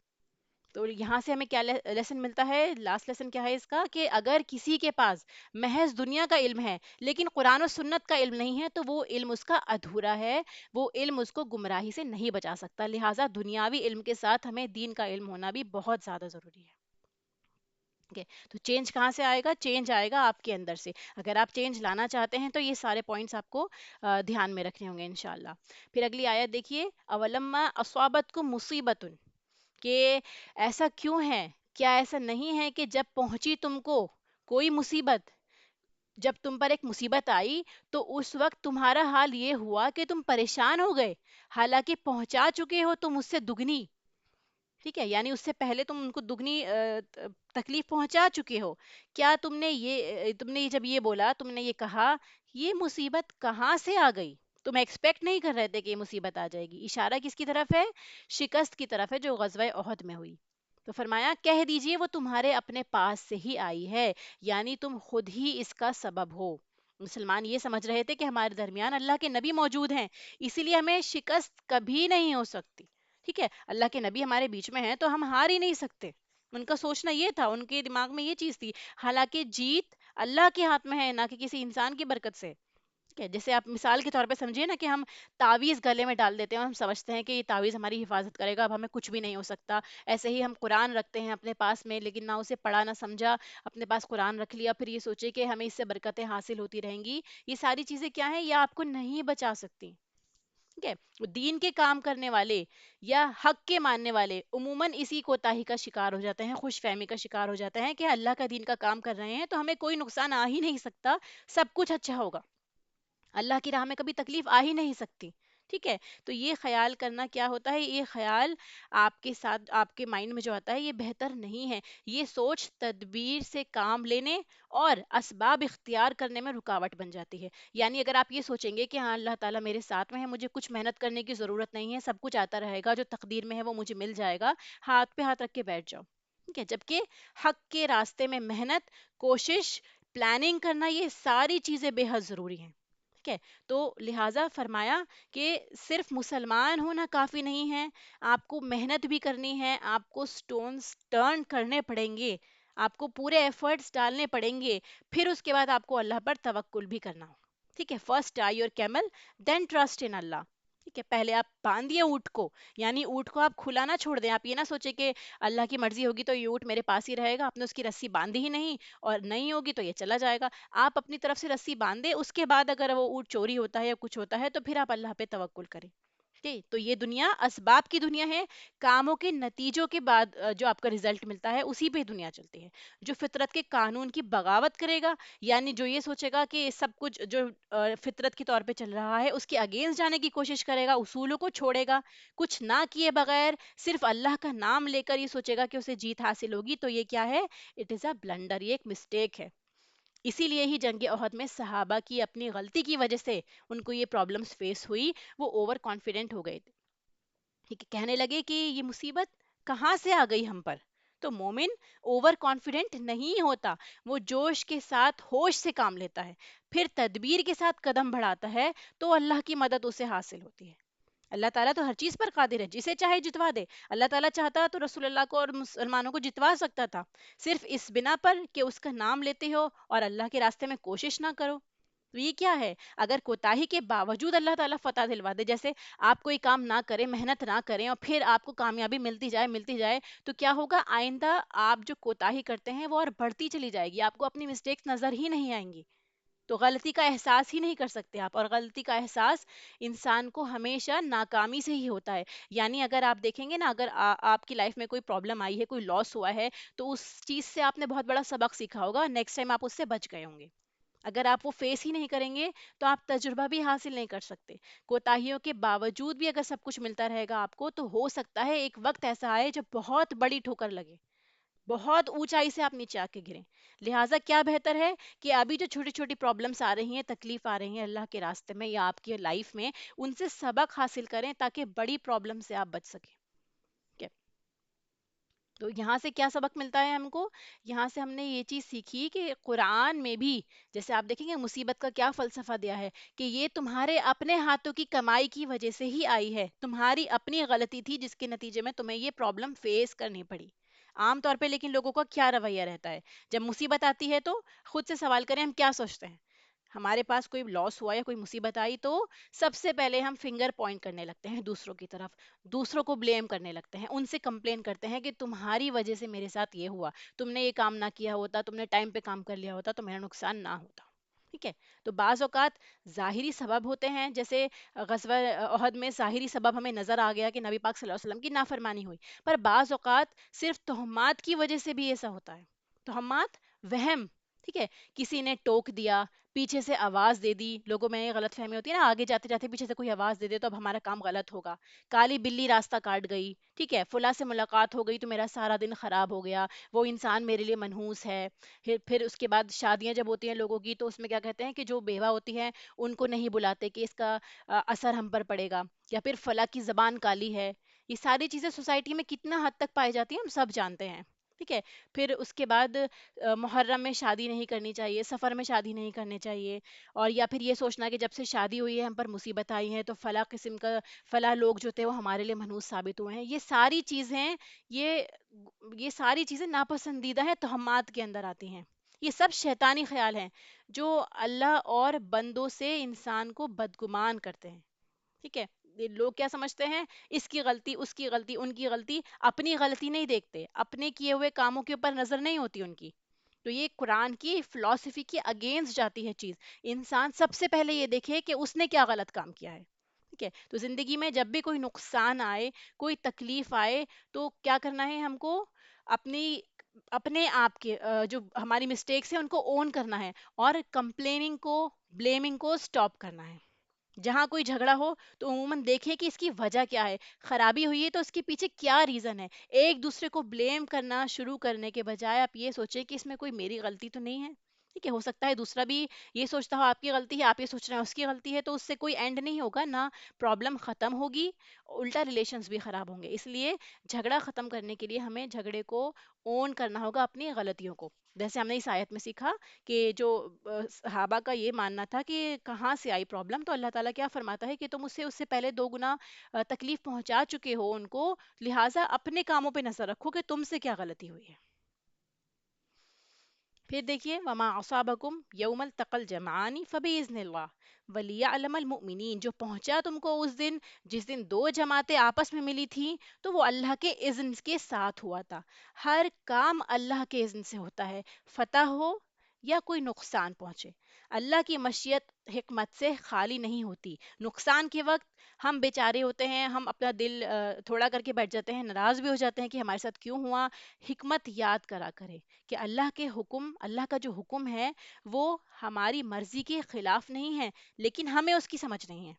تو یہاں سے ہمیں کیا لیسن ملتا ہے؟ لاسٹ لیسن کیا ہے اس کا؟ کہ اگر کسی کے پاس محض دنیا کا علم ہے لیکن قرآن و سنت کا علم نہیں ہے تو وہ علم اس کا ادھورا ہے، وہ علم اس کو گمراہی سے نہیں بچا سکتا. لہٰذا دنیاوی علم کے ساتھ ہمیں دین کا علم ہونا بھی بہت زیادہ ضروری ہے. Okay. تو چینج کہاں سے آئے گا؟ چینج آئے گا آپ کے اندر سے. اگر آپ چینج لانا چاہتے ہیں تو یہ سارے پوائنٹس آپ کو دھیان میں رکھنے ہوں گے انشاءاللہ. پھر اگلی آیت دیکھیے، اولما اصابت کو مصیبت، کہ ایسا کیوں ہے؟ کیا ایسا نہیں ہے کہ جب پہنچی تم کو کوئی مصیبت، جب تم پر ایک مصیبت آئی تو اس وقت تمہارا حال یہ ہوا کہ تم پریشان ہو گئے، حالانکہ پہنچا چکے ہو تم اس سے دگنی. ٹھیک ہے، یعنی اس سے پہلے تم ان کو دگنی تکلیف پہنچا چکے ہو. کیا تم نے جب یہ بولا، تم نے یہ کہا، یہ مصیبت کہاں سے آ گئی؟ تم ایکسپیکٹ نہیں کر رہے تھے کہ یہ مصیبت آ جائے گی. اشارہ کس کی طرف ہے؟ شکست کی طرف ہے جو غزوہ احد میں ہوئی. تو فرمایا کہہ دیجئے وہ تمہارے اپنے پاس سے ہی آئی ہے، یعنی تم خود ہی اس کا سبب ہو. مسلمان یہ سمجھ رہے تھے کہ ہمارے درمیان اللہ کے نبی موجود ہیں، اسی لیے ہمیں شکست کبھی نہیں ہو سکتی. ٹھیک ہے، اللہ کے نبی ہمارے بیچ میں ہیں تو ہم ہار ہی نہیں سکتے. ان کا سوچنا یہ تھا، ان کے دماغ میں یہ چیز تھی. حالانکہ جیت اللہ کے ہاتھ میں ہے، نہ کہ کسی انسان کی برکت سے. ٹھیک ہے، جیسے آپ مثال کے طور پہ سمجھیے نا کہ ہم تعویذ گلے میں ڈال دیتے ہیں اور ہم سمجھتے ہیں کہ یہ تعویذ ہماری حفاظت کرے گا، اب ہمیں کچھ بھی نہیں ہو سکتا. ایسے ہی ہم قرآن رکھتے ہیں اپنے پاس میں لیکن نہ اسے پڑھا نہ سمجھا، اپنے پاس قرآن رکھ لیا، پھر یہ سوچے کہ ہمیں اس سے برکتیں حاصل ہوتی رہیں گی. یہ ساری چیزیں کیا ہیں؟ یہ آپ کو نہیں بچا سکتی. ٹھیک ہے، دین کے کام کرنے والے یا حق کے ماننے والے عموماً اسی کوتاہی کا شکار ہو جاتے ہیں، خوش فہمی کا شکار ہو جاتے ہیں کہ اللہ کا دین کا کام کر رہے ہیں تو ہمیں کوئی نقصان آ ہی نہیں سکتا، سب کچھ اچھا ہوگا، اللہ کی راہ میں کبھی تکلیف آ ہی نہیں سکتی. ٹھیک ہے، تو یہ خیال کرنا کیا ہوتا ہے؟ یہ خیال آپ کے ساتھ، آپ کے مائنڈ میں جو آتا ہے یہ بہتر نہیں ہے. یہ سوچ تدبیر سے کام لینے اور اسباب اختیار کرنے میں رکاوٹ بن جاتی ہے. یعنی اگر آپ یہ سوچیں گے کہ ہاں اللہ تعالیٰ میرے ساتھ میں ہے، مجھے کچھ محنت کرنے کی ضرورت نہیں ہے، سب کچھ آتا رہے گا، جو تقدیر میں ہے وہ مجھے مل جائے گا، ہاتھ پہ ہاتھ رکھ کے بیٹھ جاؤ. ٹھیک ہے، جبکہ حق کے راستے میں محنت، کوشش، پلاننگ کرنا، یہ ساری چیزیں بے حد ضروری ہیں. ٹھیک ہے، تو لہٰذا فرمایا کہ صرف مسلمان ہونا کافی نہیں ہے، آپ کو محنت بھی کرنی ہے، آپ کو سٹونز ٹرن کرنے پڑیں گے، آپ کو پورے ایفرٹس ڈالنے پڑیں گے، پھر اس کے بعد آپ کو اللہ پر توکل بھی کرنا ہو. ٹھیک ہے، first tie your camel then trust in Allah. ٹھیک ہے، پہلے آپ باندھیے اونٹ کو، یعنی اونٹ کو آپ کھلا نہ چھوڑ دیں. آپ یہ نہ سوچیں کہ اللہ کی مرضی ہوگی تو یہ اونٹ میرے پاس ہی رہے گا، آپ نے اس کی رسی باندھی ہی نہیں اور نہیں ہوگی تو یہ چلا جائے گا. آپ اپنی طرف سے رسی باندھے، اس کے بعد اگر وہ اونٹ چوری ہوتا ہے یا کچھ ہوتا ہے تو پھر آپ اللہ پہ توکل کریں. ٹھیک، تو یہ دنیا اسباب کی دنیا ہے، کاموں کے نتیجوں کے بعد جو آپ کا رزلٹ ملتا ہے اسی پہ دنیا چلتی ہے. جو فطرت کے قانون کی بغاوت کرے گا، یعنی جو یہ سوچے گا کہ سب کچھ جو فطرت کے طور پہ چل رہا ہے اس کے اگینسٹ جانے کی کوشش کرے گا، اصولوں کو چھوڑے گا، کچھ نہ کیے بغیر صرف اللہ کا نام لے کر یہ سوچے گا کہ اسے جیت حاصل ہوگی، تو یہ کیا ہے؟ اٹ از اے بلنڈر، یہ ایک مسٹیک ہے. اسی لیے ہی جنگ احد میں صحابہ کی اپنی غلطی کی وجہ سے ان کو یہ پرابلمز فیس ہوئی، وہ اوور کانفیڈنٹ ہو گئے تھے. ٹھیک ہے، کہنے لگے کہ یہ مصیبت کہاں سے آ گئی ہم پر. تو مومن اوور کانفیڈنٹ نہیں ہوتا، وہ جوش کے ساتھ ہوش سے کام لیتا ہے، پھر تدبیر کے ساتھ قدم بڑھاتا ہے تو اللہ کی مدد اسے حاصل ہوتی ہے. اللہ تعالیٰ تو ہر چیز پر قادر ہے، جسے چاہے جتوا دے۔ اللہ تعالیٰ چاہتا تو رسول اللہ کو اور مسلمانوں کو جتوا سکتا تھا، صرف اس بنا پر کہ اس کا نام لیتے ہو اور اللہ کے راستے میں کوشش نہ کرو۔ تو یہ کیا ہے؟ اگر کوتاہی کے باوجود اللہ تعالیٰ فتح دلوا دے، جیسے آپ کوئی کام نہ کریں، محنت نہ کریں، اور پھر آپ کو کامیابی ملتی جائے، تو کیا ہوگا؟ آئندہ آپ جو کوتاہی کرتے ہیں وہ اور بڑھتی چلی جائے گی، آپ کو اپنی مسٹیکس نظر ہی نہیں آئیں گی، تو غلطی کا احساس ہی نہیں کر سکتے آپ، اور غلطی کا احساس انسان کو ہمیشہ ناکامی سے ہی ہوتا ہے۔ یعنی اگر آپ دیکھیں گے نا، اگر آپ کی لائف میں کوئی پرابلم آئی ہے، کوئی لاس ہوا ہے، تو اس چیز سے آپ نے بہت بڑا سبق سیکھا ہوگا، نیکسٹ ٹائم آپ اس سے بچ گئے ہوں گے۔ اگر آپ وہ فیس ہی نہیں کریں گے تو آپ تجربہ بھی حاصل نہیں کر سکتے۔ کوتاہیوں کے باوجود بھی اگر سب کچھ ملتا رہے گا آپ کو، تو ہو سکتا ہے ایک وقت ایسا آئے جب بہت بڑی ٹھوکر لگے، بہت اونچائی سے آپ نیچے آ کے گریں۔ لہٰذا کیا بہتر ہے کہ ابھی جو چھوٹی چھوٹی پرابلمس آ رہی ہیں، تکلیف آ رہی ہیں اللہ کے راستے میں یا آپ کی لائف میں، ان سے سبق حاصل کریں تاکہ بڑی پرابلم سے آپ بچ سکیں۔ ٹھیک ہے؟ تو یہاں سے کیا سبق ملتا ہے ہم کو؟ یہاں سے ہم نے یہ چیز سیکھی کہ قرآن میں بھی، جیسے آپ دیکھیں گے مصیبت کا کیا فلسفہ دیا ہے، کہ یہ تمہارے اپنے ہاتھوں کی کمائی کی وجہ سے ہی آئی ہے، تمہاری اپنی غلطی تھی جس کے نتیجے میں تمہیں یہ پرابلم فیس کرنی پڑی۔ عام طور پہ لیکن لوگوں کا کیا رویہ رہتا ہے؟ جب مصیبت آتی ہے تو خود سے سوال کریں، ہم کیا سوچتے ہیں؟ ہمارے پاس کوئی لاس ہوا یا کوئی مصیبت آئی تو سب سے پہلے ہم فنگر پوائنٹ کرنے لگتے ہیں دوسروں کی طرف، دوسروں کو بلیم کرنے لگتے ہیں، ان سے کمپلین کرتے ہیں کہ تمہاری وجہ سے میرے ساتھ یہ ہوا، تم نے یہ کام نہ کیا ہوتا، تم نے ٹائم پہ کام کر لیا ہوتا تو میرا نقصان نہ ہوتا۔ ٹھیک ہے؟ تو بعض اوقات ظاہری سبب ہوتے ہیں، جیسے غزوہ احد میں ظاہری سبب ہمیں نظر آ گیا کہ نبی پاک صلی اللہ علیہ وسلم کی نافرمانی ہوئی، پر بعض اوقات صرف تہمات کی وجہ سے بھی ایسا ہوتا ہے۔ تہمات، وہم، ٹھیک ہے، کسی نے ٹوک دیا، پیچھے سے آواز دے دی، لوگوں میں یہ غلط فہمی ہوتی ہے نا، آگے جاتے جاتے پیچھے سے کوئی آواز دے دے تو اب ہمارا کام غلط ہوگا، کالی بلی راستہ کاٹ گئی، ٹھیک ہے، فلاں سے ملاقات ہو گئی تو میرا سارا دن خراب ہو گیا، وہ انسان میرے لیے منحوس ہے۔ پھر اس کے بعد شادیاں جب ہوتی ہیں لوگوں کی تو اس میں کیا کہتے ہیں کہ جو بیوہ ہوتی ہے ان کو نہیں بلاتے کہ اس کا اثر ہم پر پڑے گا، یا پھر فلاں کی زبان کالی ہے۔ یہ ساری چیزیں سوسائٹی میں کتنا حد تک پائی جاتی ہیں ہم سب جانتے ہیں۔ ٹھیک ہے؟ پھر اس کے بعد محرم میں شادی نہیں کرنی چاہیے، سفر میں شادی نہیں کرنی چاہیے، اور یا پھر یہ سوچنا کہ جب سے شادی ہوئی ہے ہم پر مصیبت آئی ہیں تو فلاں قسم کا فلاں لوگ جو تھے وہ ہمارے لیے منحوس ثابت ہوئے ہیں۔ یہ ساری چیزیں، یہ یہ ساری چیزیں ناپسندیدہ ہیں، تہمات کے اندر آتی ہیں۔ یہ سب شیطانی خیال ہیں جو اللہ اور بندوں سے انسان کو بدگمان کرتے ہیں۔ ٹھیک ہے؟ یہ لوگ کیا سمجھتے ہیں؟ اس کی غلطی، اس کی غلطی، ان کی غلطی، اپنی غلطی نہیں دیکھتے، اپنے کیے ہوئے کاموں کے اوپر نظر نہیں ہوتی ان کی۔ تو یہ قرآن کی فلسفی کی اگینسٹ جاتی ہے چیز۔ انسان سب سے پہلے یہ دیکھے کہ اس نے کیا غلط کام کیا ہے۔ ٹھیک ہے؟ تو زندگی میں جب بھی کوئی نقصان آئے، کوئی تکلیف آئے، تو کیا کرنا ہے ہم کو؟ اپنی اپنے آپ کے جو ہماری مسٹیکس ہیں ان کو اون کرنا ہے، اور کمپلیننگ کو، بلیمنگ کو سٹاپ کرنا ہے۔ جہاں کوئی جھگڑا ہو تو عموماً دیکھیں کہ اس کی وجہ کیا ہے، خرابی ہوئی ہے تو اس کے پیچھے کیا ریزن ہے۔ ایک دوسرے کو بلیم کرنا شروع کرنے کے بجائے آپ یہ سوچیں کہ اس میں کوئی میری غلطی تو نہیں ہے۔ ٹھیک ہے؟ ہو سکتا ہے دوسرا بھی یہ سوچتا ہو آپ کی غلطی ہے، آپ یہ سوچ رہے ہیں اس کی غلطی ہے، تو اس سے کوئی اینڈ نہیں ہوگا، نہ پرابلم ختم ہوگی، الٹا ریلیشنز بھی خراب ہوں گے۔ اس لیے جھگڑا ختم کرنے کے لیے ہمیں جھگڑے کو اون کرنا ہوگا، اپنی غلطیوں کو۔ جیسے ہم نے اس آیت میں سیکھا کہ جو صحابہ کا یہ ماننا تھا کہ کہاں سے آئی پرابلم، تو اللہ تعالیٰ کیا فرماتا ہے کہ تم اس سے پہلے دو گنا تکلیف پہنچا چکے ہو ان کو، لہٰذا اپنے کاموں پہ نظر رکھو کہ تم سے کیا غلطی ہوئی ہے۔ پھر دیکھیے، وما اصابکم یوم التقى الجمعان فباذن اللہ ولیعلم المؤمنین، جو پہنچا تم کو اس دن جس دن دو جماعتیں آپس میں ملی تھیں، تو وہ اللہ کے اذن کے ساتھ ہوا تھا۔ ہر کام اللہ کے اذن سے ہوتا ہے، فتح ہو یا کوئی نقصان پہنچے، اللہ کی مشیت حکمت سے خالی نہیں ہوتی۔ نقصان کے وقت ہم بیچارے ہوتے ہیں، ہم اپنا دل تھوڑا کر کے بیٹھ جاتے ہیں، ناراض بھی ہو جاتے ہیں کہ ہمارے ساتھ کیوں ہوا۔ حکمت یاد کرا کرے کہ اللہ کے حکم، اللہ کا جو حکم ہے وہ ہماری مرضی کے خلاف نہیں ہے، لیکن ہمیں اس کی سمجھ نہیں ہے،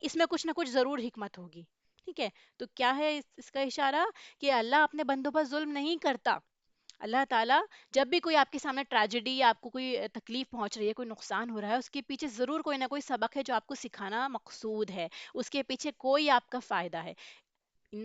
اس میں کچھ نہ کچھ ضرور حکمت ہوگی۔ ٹھیک ہے؟ تو کیا ہے اس کا اشارہ؟ کہ اللہ اپنے بندوں پر ظلم نہیں کرتا۔ اللہ تعالیٰ جب بھی کوئی آپ کے سامنے ٹریجڈی یا آپ کو کوئی تکلیف پہنچ رہی ہے، کوئی نقصان ہو رہا ہے، اس کے پیچھے ضرور کوئی نہ کوئی سبق ہے جو آپ کو سکھانا مقصود ہے، اس کے پیچھے کوئی آپ کا فائدہ ہے۔ ان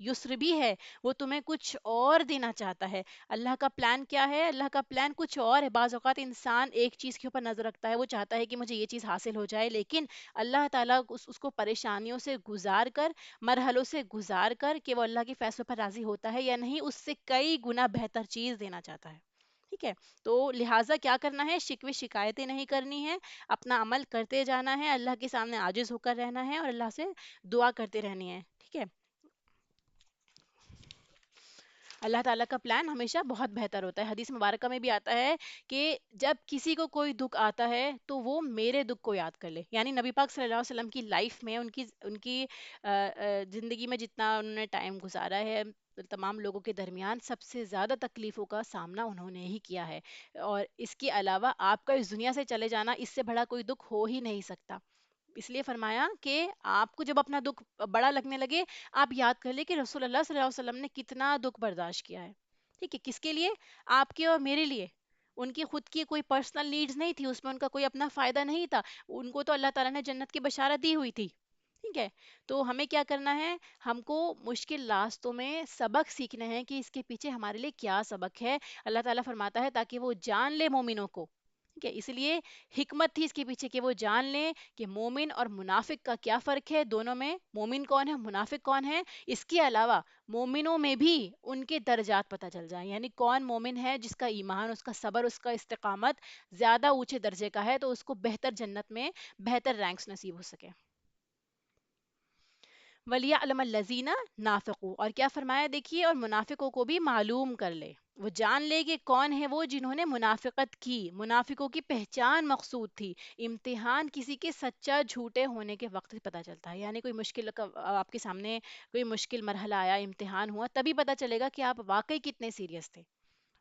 یسر بھی ہے، وہ تمہیں کچھ اور دینا چاہتا ہے۔ اللہ کا پلان کیا ہے؟ اللہ کا پلان کچھ اور ہے۔ بعض اوقات انسان ایک چیز کے اوپر نظر رکھتا ہے، وہ چاہتا ہے کہ مجھے یہ چیز حاصل ہو جائے، لیکن اللہ تعالیٰ اس کو پریشانیوں سے گزار کر، مرحلوں سے گزار کر کہ وہ اللہ کے فیصلوں پر راضی ہوتا ہے یا نہیں، اس سے کئی گنا بہتر چیز دینا چاہتا ہے۔ ٹھیک ہے، تو لہٰذا کیا کرنا ہے؟ شکوے شکایتیں نہیں کرنی ہے، اپنا عمل کرتے جانا ہے، اللہ کے سامنے عاجز ہو کر رہنا ہے اور اللہ سے دعا کرتے رہنی ہے۔ ٹھیک ہے، اللہ تعالیٰ کا پلان ہمیشہ بہت بہتر ہوتا ہے۔ حدیث مبارکہ میں بھی آتا ہے کہ جب کسی کو کوئی دکھ آتا ہے تو وہ میرے دکھ کو یاد کر لے، یعنی نبی پاک صلی اللہ علیہ وسلم کی لائف میں، ان کی زندگی میں جتنا انہوں نے ٹائم گزارا ہے تمام لوگوں کے درمیان، سب سے زیادہ تکلیفوں کا سامنا انہوں نے ہی کیا ہے، اور اس کے علاوہ آپ کا اس دنیا سے چلے جانا، اس سے بڑا کوئی دکھ ہو ہی نہیں سکتا۔ اس لیے فرمایا کہ آپ کو جب اپنا دکھ بڑا لگنے لگے، آپ یاد کر لیں کہ رسول اللہ صلی اللہ علیہ وسلم نے کتنا دکھ برداشت کیا ہے۔ ٹھیک ہے، کس کے لیے؟ آپ کے اور میرے لیے۔ ان کی خود کی کوئی پرسنل نیڈز نہیں تھی، اس میں ان کا کوئی اپنا فائدہ نہیں تھا، ان کو تو اللہ تعالیٰ نے جنت کی بشارت دی ہوئی تھی۔ ٹھیک ہے، تو ہمیں کیا کرنا ہے؟ ہم کو مشکل راستوں میں سبق سیکھنے ہیں کہ اس کے پیچھے ہمارے لیے کیا سبق ہے۔ اللہ تعالیٰ فرماتا ہے تاکہ وہ جان لے مومنوں کو۔ ٹھیک ہے، اس لیے حکمت تھی اس کے پیچھے کہ وہ جان لیں کہ مومن اور منافق کا کیا فرق ہے، دونوں میں مومن کون ہے، منافق کون ہے۔ اس کے علاوہ مومنوں میں بھی ان کے درجات پتہ چل جائیں، یعنی کون مومن ہے جس کا ایمان، اس کا صبر، اس کا استقامت زیادہ اونچے درجے کا ہے، تو اس کو بہتر جنت میں بہتر رینکس نصیب ہو سکے۔ وَلْيَعْلَمَ الَّذِينَ نَافِقُوا، اور کیا فرمایا دیکھیے، اور منافقوں کو بھی معلوم کر لے، وہ جان لے کہ کون ہے وہ جنہوں نے منافقت کی۔ منافقوں کی پہچان مقصود تھی۔ امتحان کسی کے سچا جھوٹے ہونے کے وقت پتہ چلتا ہے، یعنی کوئی مشکل آپ کے سامنے کوئی مشکل مرحلہ آیا، امتحان ہوا، تبھی پتہ چلے گا کہ آپ واقعی کتنے سیریس تھے۔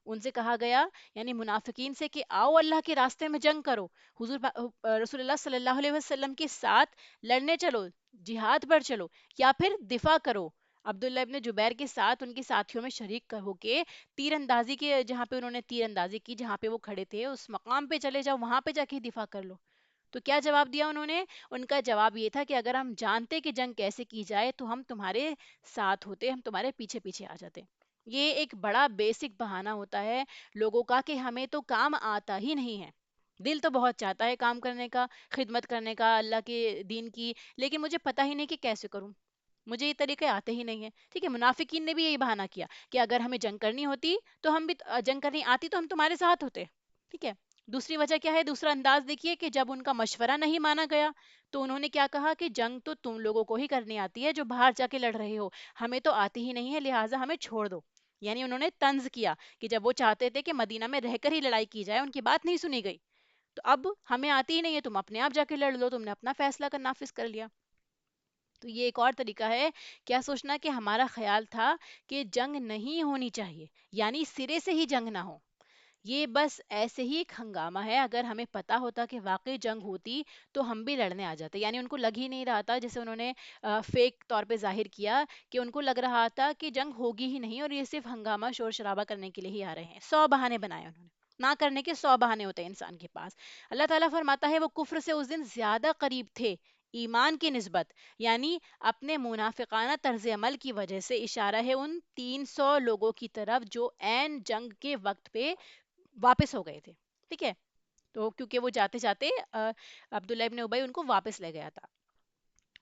ان سے کہا گیا، یعنی منافقین سے، کہ آؤ اللہ کے راستے میں جنگ کرو، رسول اللہ صلی اللہ علیہ وسلم کے ساتھ لڑنے چلو، جہاد پر چلو، یا پھر دفاع کرو۔ عبداللہ ابن جبیر کے ساتھ ان کے ساتھیوں میں شریک ہو کے تیر اندازی کے، جہاں پہ انہوں نے تیر اندازی کی، جہاں پہ وہ کھڑے تھے اس مقام پہ چلے جاؤ، وہاں پہ جا کے دفاع کر لو۔ تو کیا جواب دیا انہوں نے؟ ان کا جواب یہ تھا کہ اگر ہم جانتے کہ جنگ کیسے کی جائے تو ہم تمہارے ساتھ ہوتے، ہم تمہارے پیچھے پیچھے آ جاتے۔ یہ ایک بڑا بیسک بہانہ ہوتا ہے لوگوں کا کہ ہمیں تو کام آتا ہی نہیں ہے۔ دل تو بہت چاہتا ہے کام کرنے کا، خدمت کرنے کا اللہ کے دین کی، لیکن مجھے پتہ ہی نہیں کہ کیسے کروں، مجھے یہ طریقے آتے ہی نہیں ہیں۔ ٹھیک ہے، منافقین نے بھی یہی بہانہ کیا کہ اگر ہمیں جنگ کرنی ہوتی تو ہم بھی، جنگ کرنی آتی تو ہم تمہارے ساتھ ہوتے۔ ٹھیک ہے، دوسری وجہ کیا ہے؟ دوسرا انداز دیکھیے کہ جب ان کا مشورہ نہیں مانا گیا تو انہوں نے کیا کہا کہ جنگ تو تم لوگوں کو ہی کرنی آتی ہے جو باہر جا کے لڑ رہے ہو، ہمیں تو آتی ہی نہیں ہے، لہٰذا ہمیں چھوڑ دو۔ یعنی انہوں نے طنز کیا کہ جب وہ چاہتے تھے کہ مدینہ میں رہ کر ہی لڑائی کی جائے، ان کی بات نہیں سنی گئی، تو اب ہمیں آتی ہی نہیں ہے، تم اپنے آپ جا کے لڑ لو، تم نے اپنا فیصلہ کر نافذ کر لیا۔ تو یہ ایک اور طریقہ ہے کیا سوچنا کہ ہمارا خیال تھا کہ جنگ نہیں ہونی چاہیے، یعنی سرے سے ہی جنگ نہ ہو، یہ بس ایسے ہی ایک ہنگامہ ہے۔ اگر ہمیں پتا ہوتا کہ واقعی جنگ ہوتی تو ہم بھی لڑنے آ جاتے، یعنی ان کو لگ ہی نہیں رہا تھا، جیسے انہوں نے فیک طور پہ ظاہر کیا کہ ان کو لگ رہا تھا کہ جنگ ہوگی ہی نہیں اور یہ صرف ہنگامہ شور شرابہ کرنے کے لیے ہی آ رہے ہیں۔ 100 بہانے بنائے انہوں نے، نہ کرنے کے 100 بہانے ہوتے ہیں انسان کے پاس۔ اللہ تعالیٰ فرماتا ہے وہ کفر سے اس دن زیادہ قریب تھے ایمان کی نسبت، یعنی اپنے منافقانہ طرز عمل کی وجہ سے اشارہ ہے ان 300 لوگوں کی طرف جو عین جنگ کے وقت پہ واپس ہو گئے تھے۔ ٹھیک ہے، تو کیونکہ وہ جاتے جاتے عبداللہ ابن ابی ان کو واپس لے گیا تھا۔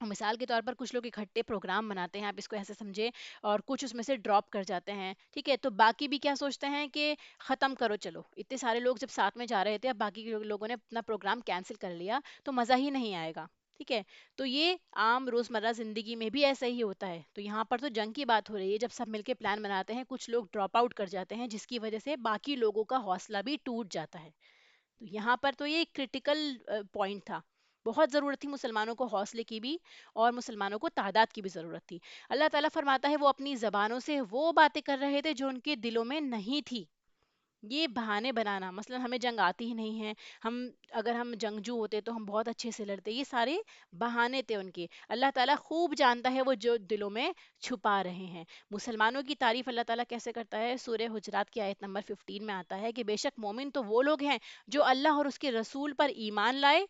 مثال کے طور پر کچھ لوگ اکٹھے پروگرام بناتے ہیں، آپ اس کو ایسے سمجھے، اور کچھ اس میں سے ڈراپ کر جاتے ہیں۔ ٹھیک ہے، تو باقی بھی کیا سوچتے ہیں کہ ختم کرو، چلو اتنے سارے لوگ جب ساتھ میں جا رہے تھے، اب باقی کے لوگوں نے اپنا پروگرام کینسل کر لیا تو مزہ ہی نہیں آئے گا۔ ٹھیک ہے، تو یہ عام روزمرہ زندگی میں بھی ایسا ہی ہوتا ہے۔ تو یہاں پر تو جنگ کی بات ہو رہی ہے، جب سب مل کے پلان بناتے ہیں کچھ لوگ ڈراپ آؤٹ کر جاتے ہیں جس کی وجہ سے باقی لوگوں کا حوصلہ بھی ٹوٹ جاتا ہے۔ تو یہاں پر تو یہ کرٹیکل پوائنٹ تھا، بہت ضرورت تھی مسلمانوں کو حوصلے کی بھی اور مسلمانوں کو تعداد کی بھی ضرورت تھی۔ اللہ تعالیٰ فرماتا ہے وہ اپنی زبانوں سے وہ باتیں کر رہے تھے جو ان کے دلوں میں نہیں تھی۔ یہ بہانے بنانا، مثلا ہمیں جنگ آتی ہی نہیں ہے، ہم اگر ہم جنگجو ہوتے تو ہم بہت اچھے سے لڑتے، یہ سارے بہانے تھے ان کے۔ اللہ تعالیٰ خوب جانتا ہے وہ جو دلوں میں چھپا رہے ہیں۔ مسلمانوں کی تعریف اللہ تعالیٰ کیسے کرتا ہے؟ سورہ حجرات کی آیت نمبر 15 میں آتا ہے کہ بے شک مومن تو وہ لوگ ہیں جو اللہ اور اس کے رسول پر ایمان لائے،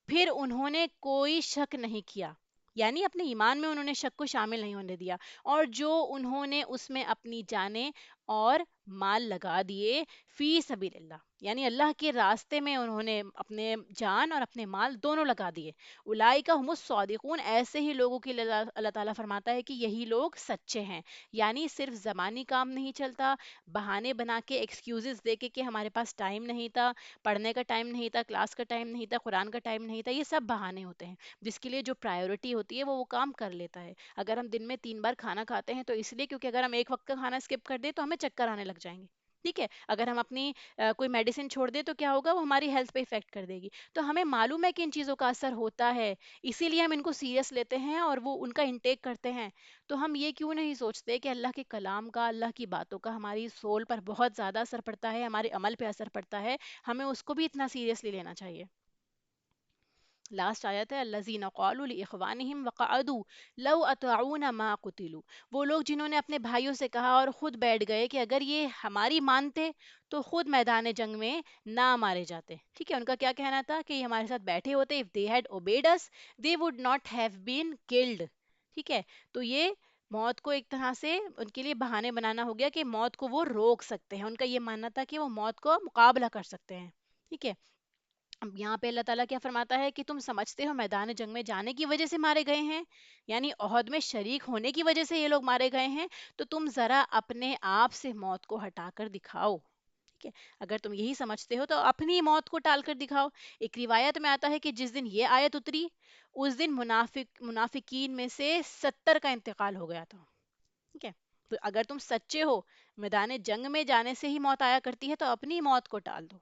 پھر انہوں نے کوئی شک نہیں کیا، یعنی اپنے ایمان میں انہوں نے شک کو شامل نہیں ہونے دیا، اور جو انہوں نے اس میں اپنی جانیں اور مال لگا دیے فی سبیل اللہ، یعنی اللہ کے راستے میں انہوں نے اپنے جان اور اپنے مال دونوں لگا دیے، اولئک هم الصادقون، ایسے ہی لوگوں کے لیے اللہ تعالیٰ فرماتا ہے کہ یہی لوگ سچے ہیں۔ یعنی صرف زمانی کام نہیں چلتا، بہانے بنا کے ایکسکیوزز دے کے کہ ہمارے پاس ٹائم نہیں تھا، پڑھنے کا ٹائم نہیں تھا، کلاس کا ٹائم نہیں تھا، قرآن کا ٹائم نہیں تھا، یہ سب بہانے ہوتے ہیں۔ جس کے لیے جو پرائیورٹی ہوتی ہے وہ کام کر لیتا ہے۔ اگر ہم دن میں 3 بار کھانا کھاتے ہیں تو اس لیے کیونکہ اگر ہم ایک وقت کا کھانا اسکپ کر دیں تو ہمیں چکر آنے لگ جائیں گے، ٹھیک ہے؟ اگر ہم اپنی کوئی میڈیسن چھوڑ دیں تو کیا ہوگا، وہ ہماری ہیلتھ پہ افیکٹ کر دے گی۔ تو ہمیں معلوم ہے کہ ان چیزوں کا اثر ہوتا ہے، اسی لیے ہم ان کو سیریس لیتے ہیں اور وہ ان کا انٹیک کرتے ہیں۔ تو ہم یہ کیوں نہیں سوچتے کہ اللہ کے کلام کا، اللہ کی باتوں کا ہماری سول پر بہت زیادہ اثر پڑتا ہے، ہمارے عمل پہ اثر پڑتا ہے، ہمیں اس کو بھی اتنا سیریسلی لینا چاہیے۔ لاسٹ آیت ہے الذین قالوا لاخوانہم وقعدوا لو اطاعونا ما قتلوا، وہ لوگ جنہوں نے اپنے بھائیوں سے کہا اور خود بیٹھ گئے کہ اگر یہ ہماری مانتے تو خود میدان جنگ میں نہ مارے جاتے، ٹھیک ہے؟ ان کا کیا کہنا تھا کہ یہ ہمارے ساتھ بیٹھے ہوتے، if they had obeyed us they would not have been killed، ٹھیک ہے؟ تو یہ موت کو ایک طرح سے ان کے لیے بہانے بنانا ہو گیا کہ موت کو وہ روک سکتے ہیں، ان کا یہ ماننا تھا کہ وہ موت کو مقابلہ کر سکتے ہیں، ٹھیک ہے؟ اب یہاں پہ اللہ تعالیٰ کیا فرماتا ہے کہ تم سمجھتے ہو میدان جنگ میں جانے کی وجہ سے مارے گئے ہیں، یعنی عہد میں شریک ہونے کی وجہ سے یہ لوگ مارے گئے ہیں، تو تم ذرا اپنے آپ سے موت کو ہٹا کر دکھاؤ، ٹھیک ہے؟ اگر تم یہی سمجھتے ہو تو اپنی موت کو ٹال کر دکھاؤ۔ ایک روایت میں آتا ہے کہ جس دن یہ آیت اتری اس دن منافقین میں سے 70 کا انتقال ہو گیا تھا، ٹھیک ہے؟ تو اگر تم سچے ہو، میدان جنگ میں جانے سے ہی موت آیا کرتی ہے، تو اپنی موت کو ٹال دو۔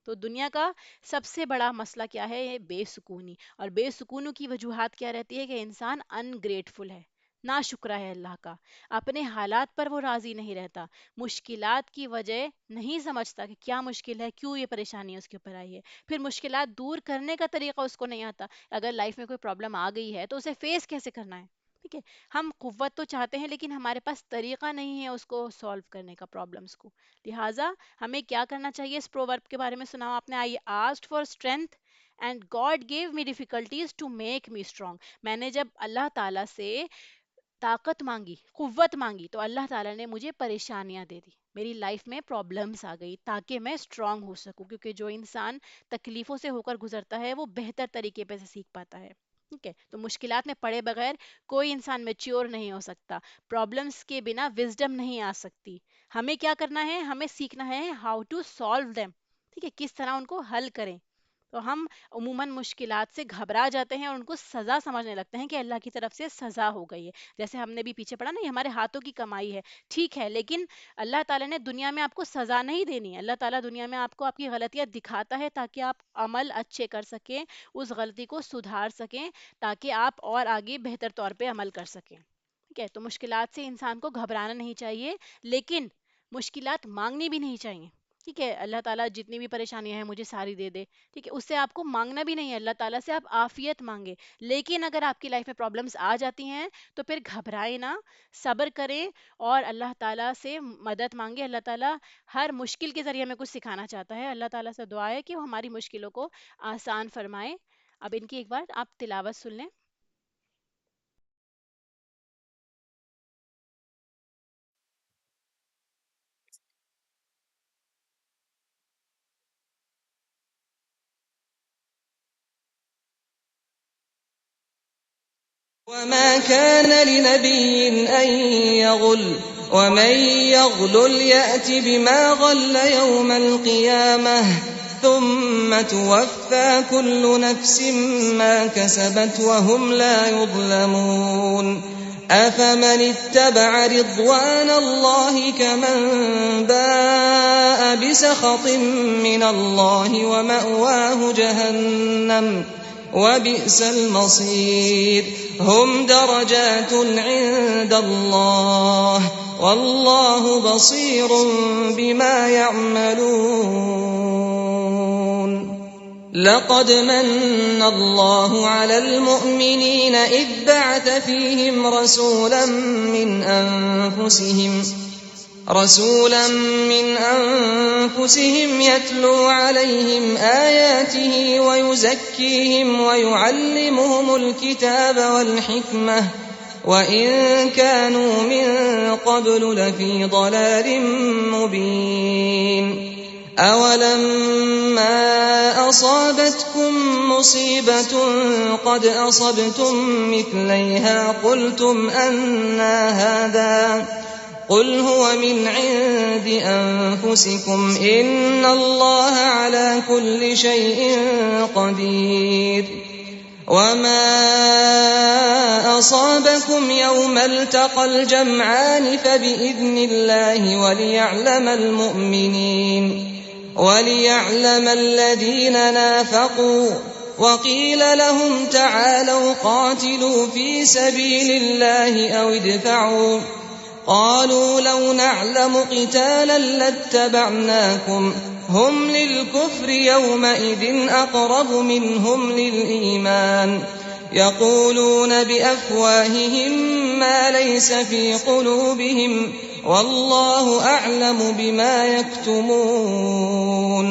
تو دنیا کا سب سے بڑا مسئلہ کیا ہے؟ یہ بے سکونی، اور بے سکونوں کی وجوہات کیا رہتی ہے کہ انسان انگریٹفل ہے، نا شکرہ ہے اللہ کا، اپنے حالات پر وہ راضی نہیں رہتا، مشکلات کی وجہ نہیں سمجھتا کہ کیا مشکل ہے، کیوں یہ پریشانی اس کے اوپر آئی ہے، پھر مشکلات دور کرنے کا طریقہ اس کو نہیں آتا۔ اگر لائف میں کوئی پرابلم آ گئی ہے تو اسے فیس کیسے کرنا ہے، ٹھیک ہے؟ ہم قوت تو چاہتے ہیں لیکن ہمارے پاس طریقہ نہیں ہے اس کو سالو کرنے کا، پرابلمس کو۔ لہٰذا ہمیں کیا کرنا چاہیے؟ اس پروورب کے بارے میں سنا آپ نے، I asked for strength and God gave me difficulties to make me strong, میں نے جب اللہ تعالیٰ سے طاقت مانگی، قوت مانگی، تو اللہ تعالیٰ نے مجھے پریشانیاں دے دی، میری لائف میں پرابلمس آ گئی تاکہ میں اسٹرانگ ہو سکوں، کیونکہ جو انسان تکلیفوں سے ہو کر گزرتا ہے وہ بہتر طریقے پہ سے سیکھ پاتا ہے، ٹھیک ہے؟ تو مشکلات میں پڑے بغیر کوئی انسان میچیور نہیں ہو سکتا، پرابلمس کے بنا وزڈم نہیں آ سکتی۔ ہمیں کیا کرنا ہے؟ ہمیں سیکھنا ہے ہاؤ ٹو سالو دیم، ٹھیک ہے؟ کس طرح ان کو حل کریں۔ تو ہم عموماً مشکلات سے گھبرا جاتے ہیں اور ان کو سزا سمجھنے لگتے ہیں کہ اللہ کی طرف سے سزا ہو گئی ہے، جیسے ہم نے بھی پیچھے پڑھا نا، یہ ہمارے ہاتھوں کی کمائی ہے، ٹھیک ہے؟ لیکن اللہ تعالیٰ نے دنیا میں آپ کو سزا نہیں دینی ہے، اللہ تعالیٰ دنیا میں آپ کو آپ کی غلطیاں دکھاتا ہے تاکہ آپ عمل اچھے کر سکیں، اس غلطی کو سدھار سکیں، تاکہ آپ اور آگے بہتر طور پہ عمل کر سکیں، ٹھیک ہے؟ تو مشکلات سے انسان کو گھبرانا نہیں چاہیے، لیکن مشکلات مانگنی بھی نہیں چاہیے، ٹھیک ہے؟ اللہ تعالیٰ جتنی بھی پریشانیاں ہیں مجھے ساری دے دے، ٹھیک ہے؟ اس سے آپ کو مانگنا بھی نہیں ہے، اللہ تعالیٰ سے آپ عافیت مانگے۔ لیکن اگر آپ کی لائف میں پرابلمس آ جاتی ہیں تو پھر گھبرائے نہ، صبر کریں اور اللہ تعالیٰ سے مدد مانگے۔ اللہ تعالیٰ ہر مشکل کے ذریعے ہمیں کچھ سکھانا چاہتا ہے، اللہ تعالیٰ سے دعا ہے کہ وہ ہماری مشکلوں کو آسان فرمائے۔ اب ان کی ایک بار آپ تلاوت سن لیں۔ وما كان لنبي أن يغل ومن يغلل يأت بما غل يوم القيامة ثم توفى كل نفس ما كسبت وهم لا يظلمون أفمن اتبع رضوان الله كمن باء بسخط من الله ومأواه جهنم وبئس المصير هم درجات عند الله والله بصير بما يعملون لقد من الله على المؤمنين إذ بعث فيهم رسولا من أنفسهم رسولا من أنفسهم يتلو عليهم آياته ويزكيهم ويعلمهم الكتاب والحكمة وإن كانوا من قبل لفي ضلال مبين أولما أصابتكم مصيبة قد أصبتم مثليها قلتم أنى هذا قل هو من عند أنفسكم إن الله على كل شيء قدير وما أصابكم يوم التقى الجمعان فبإذن الله وليعلم الذين نافقوا وقيل لهم تعالوا قاتلوا في سبيل الله أو ادفعوا قالوا لو نعلم قتالا لاتبعناكم هم للكفر يومئذ أقرب منهم للإيمان يقولون بأفواههم ما ليس في قلوبهم والله أعلم بما يكتمون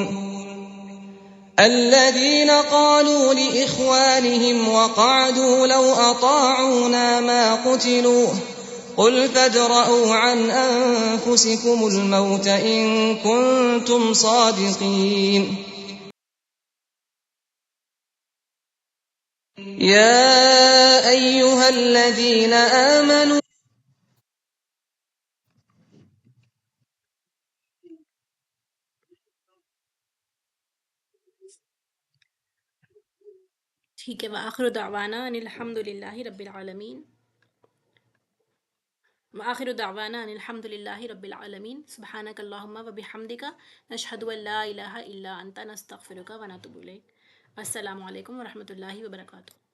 الذين قالوا لإخوانهم وقعدوا لو أطاعونا ما قتلوا قل فادرءوا عن أنفسكم الموت إن كنتم صادقين يا أيها الذين آمنوا ٹھیک ہے. وآخر دعوانا ان الحمد للہ رب العالمین. وآخر دعوانا ان الحمد للہ رب العالمین. سبحانک اللہم وبحمدک نشہد ان لا الہ الا انت نستغفرک ونتوب الیک. السلام علیکم ورحمۃ اللہ وبرکاتہ.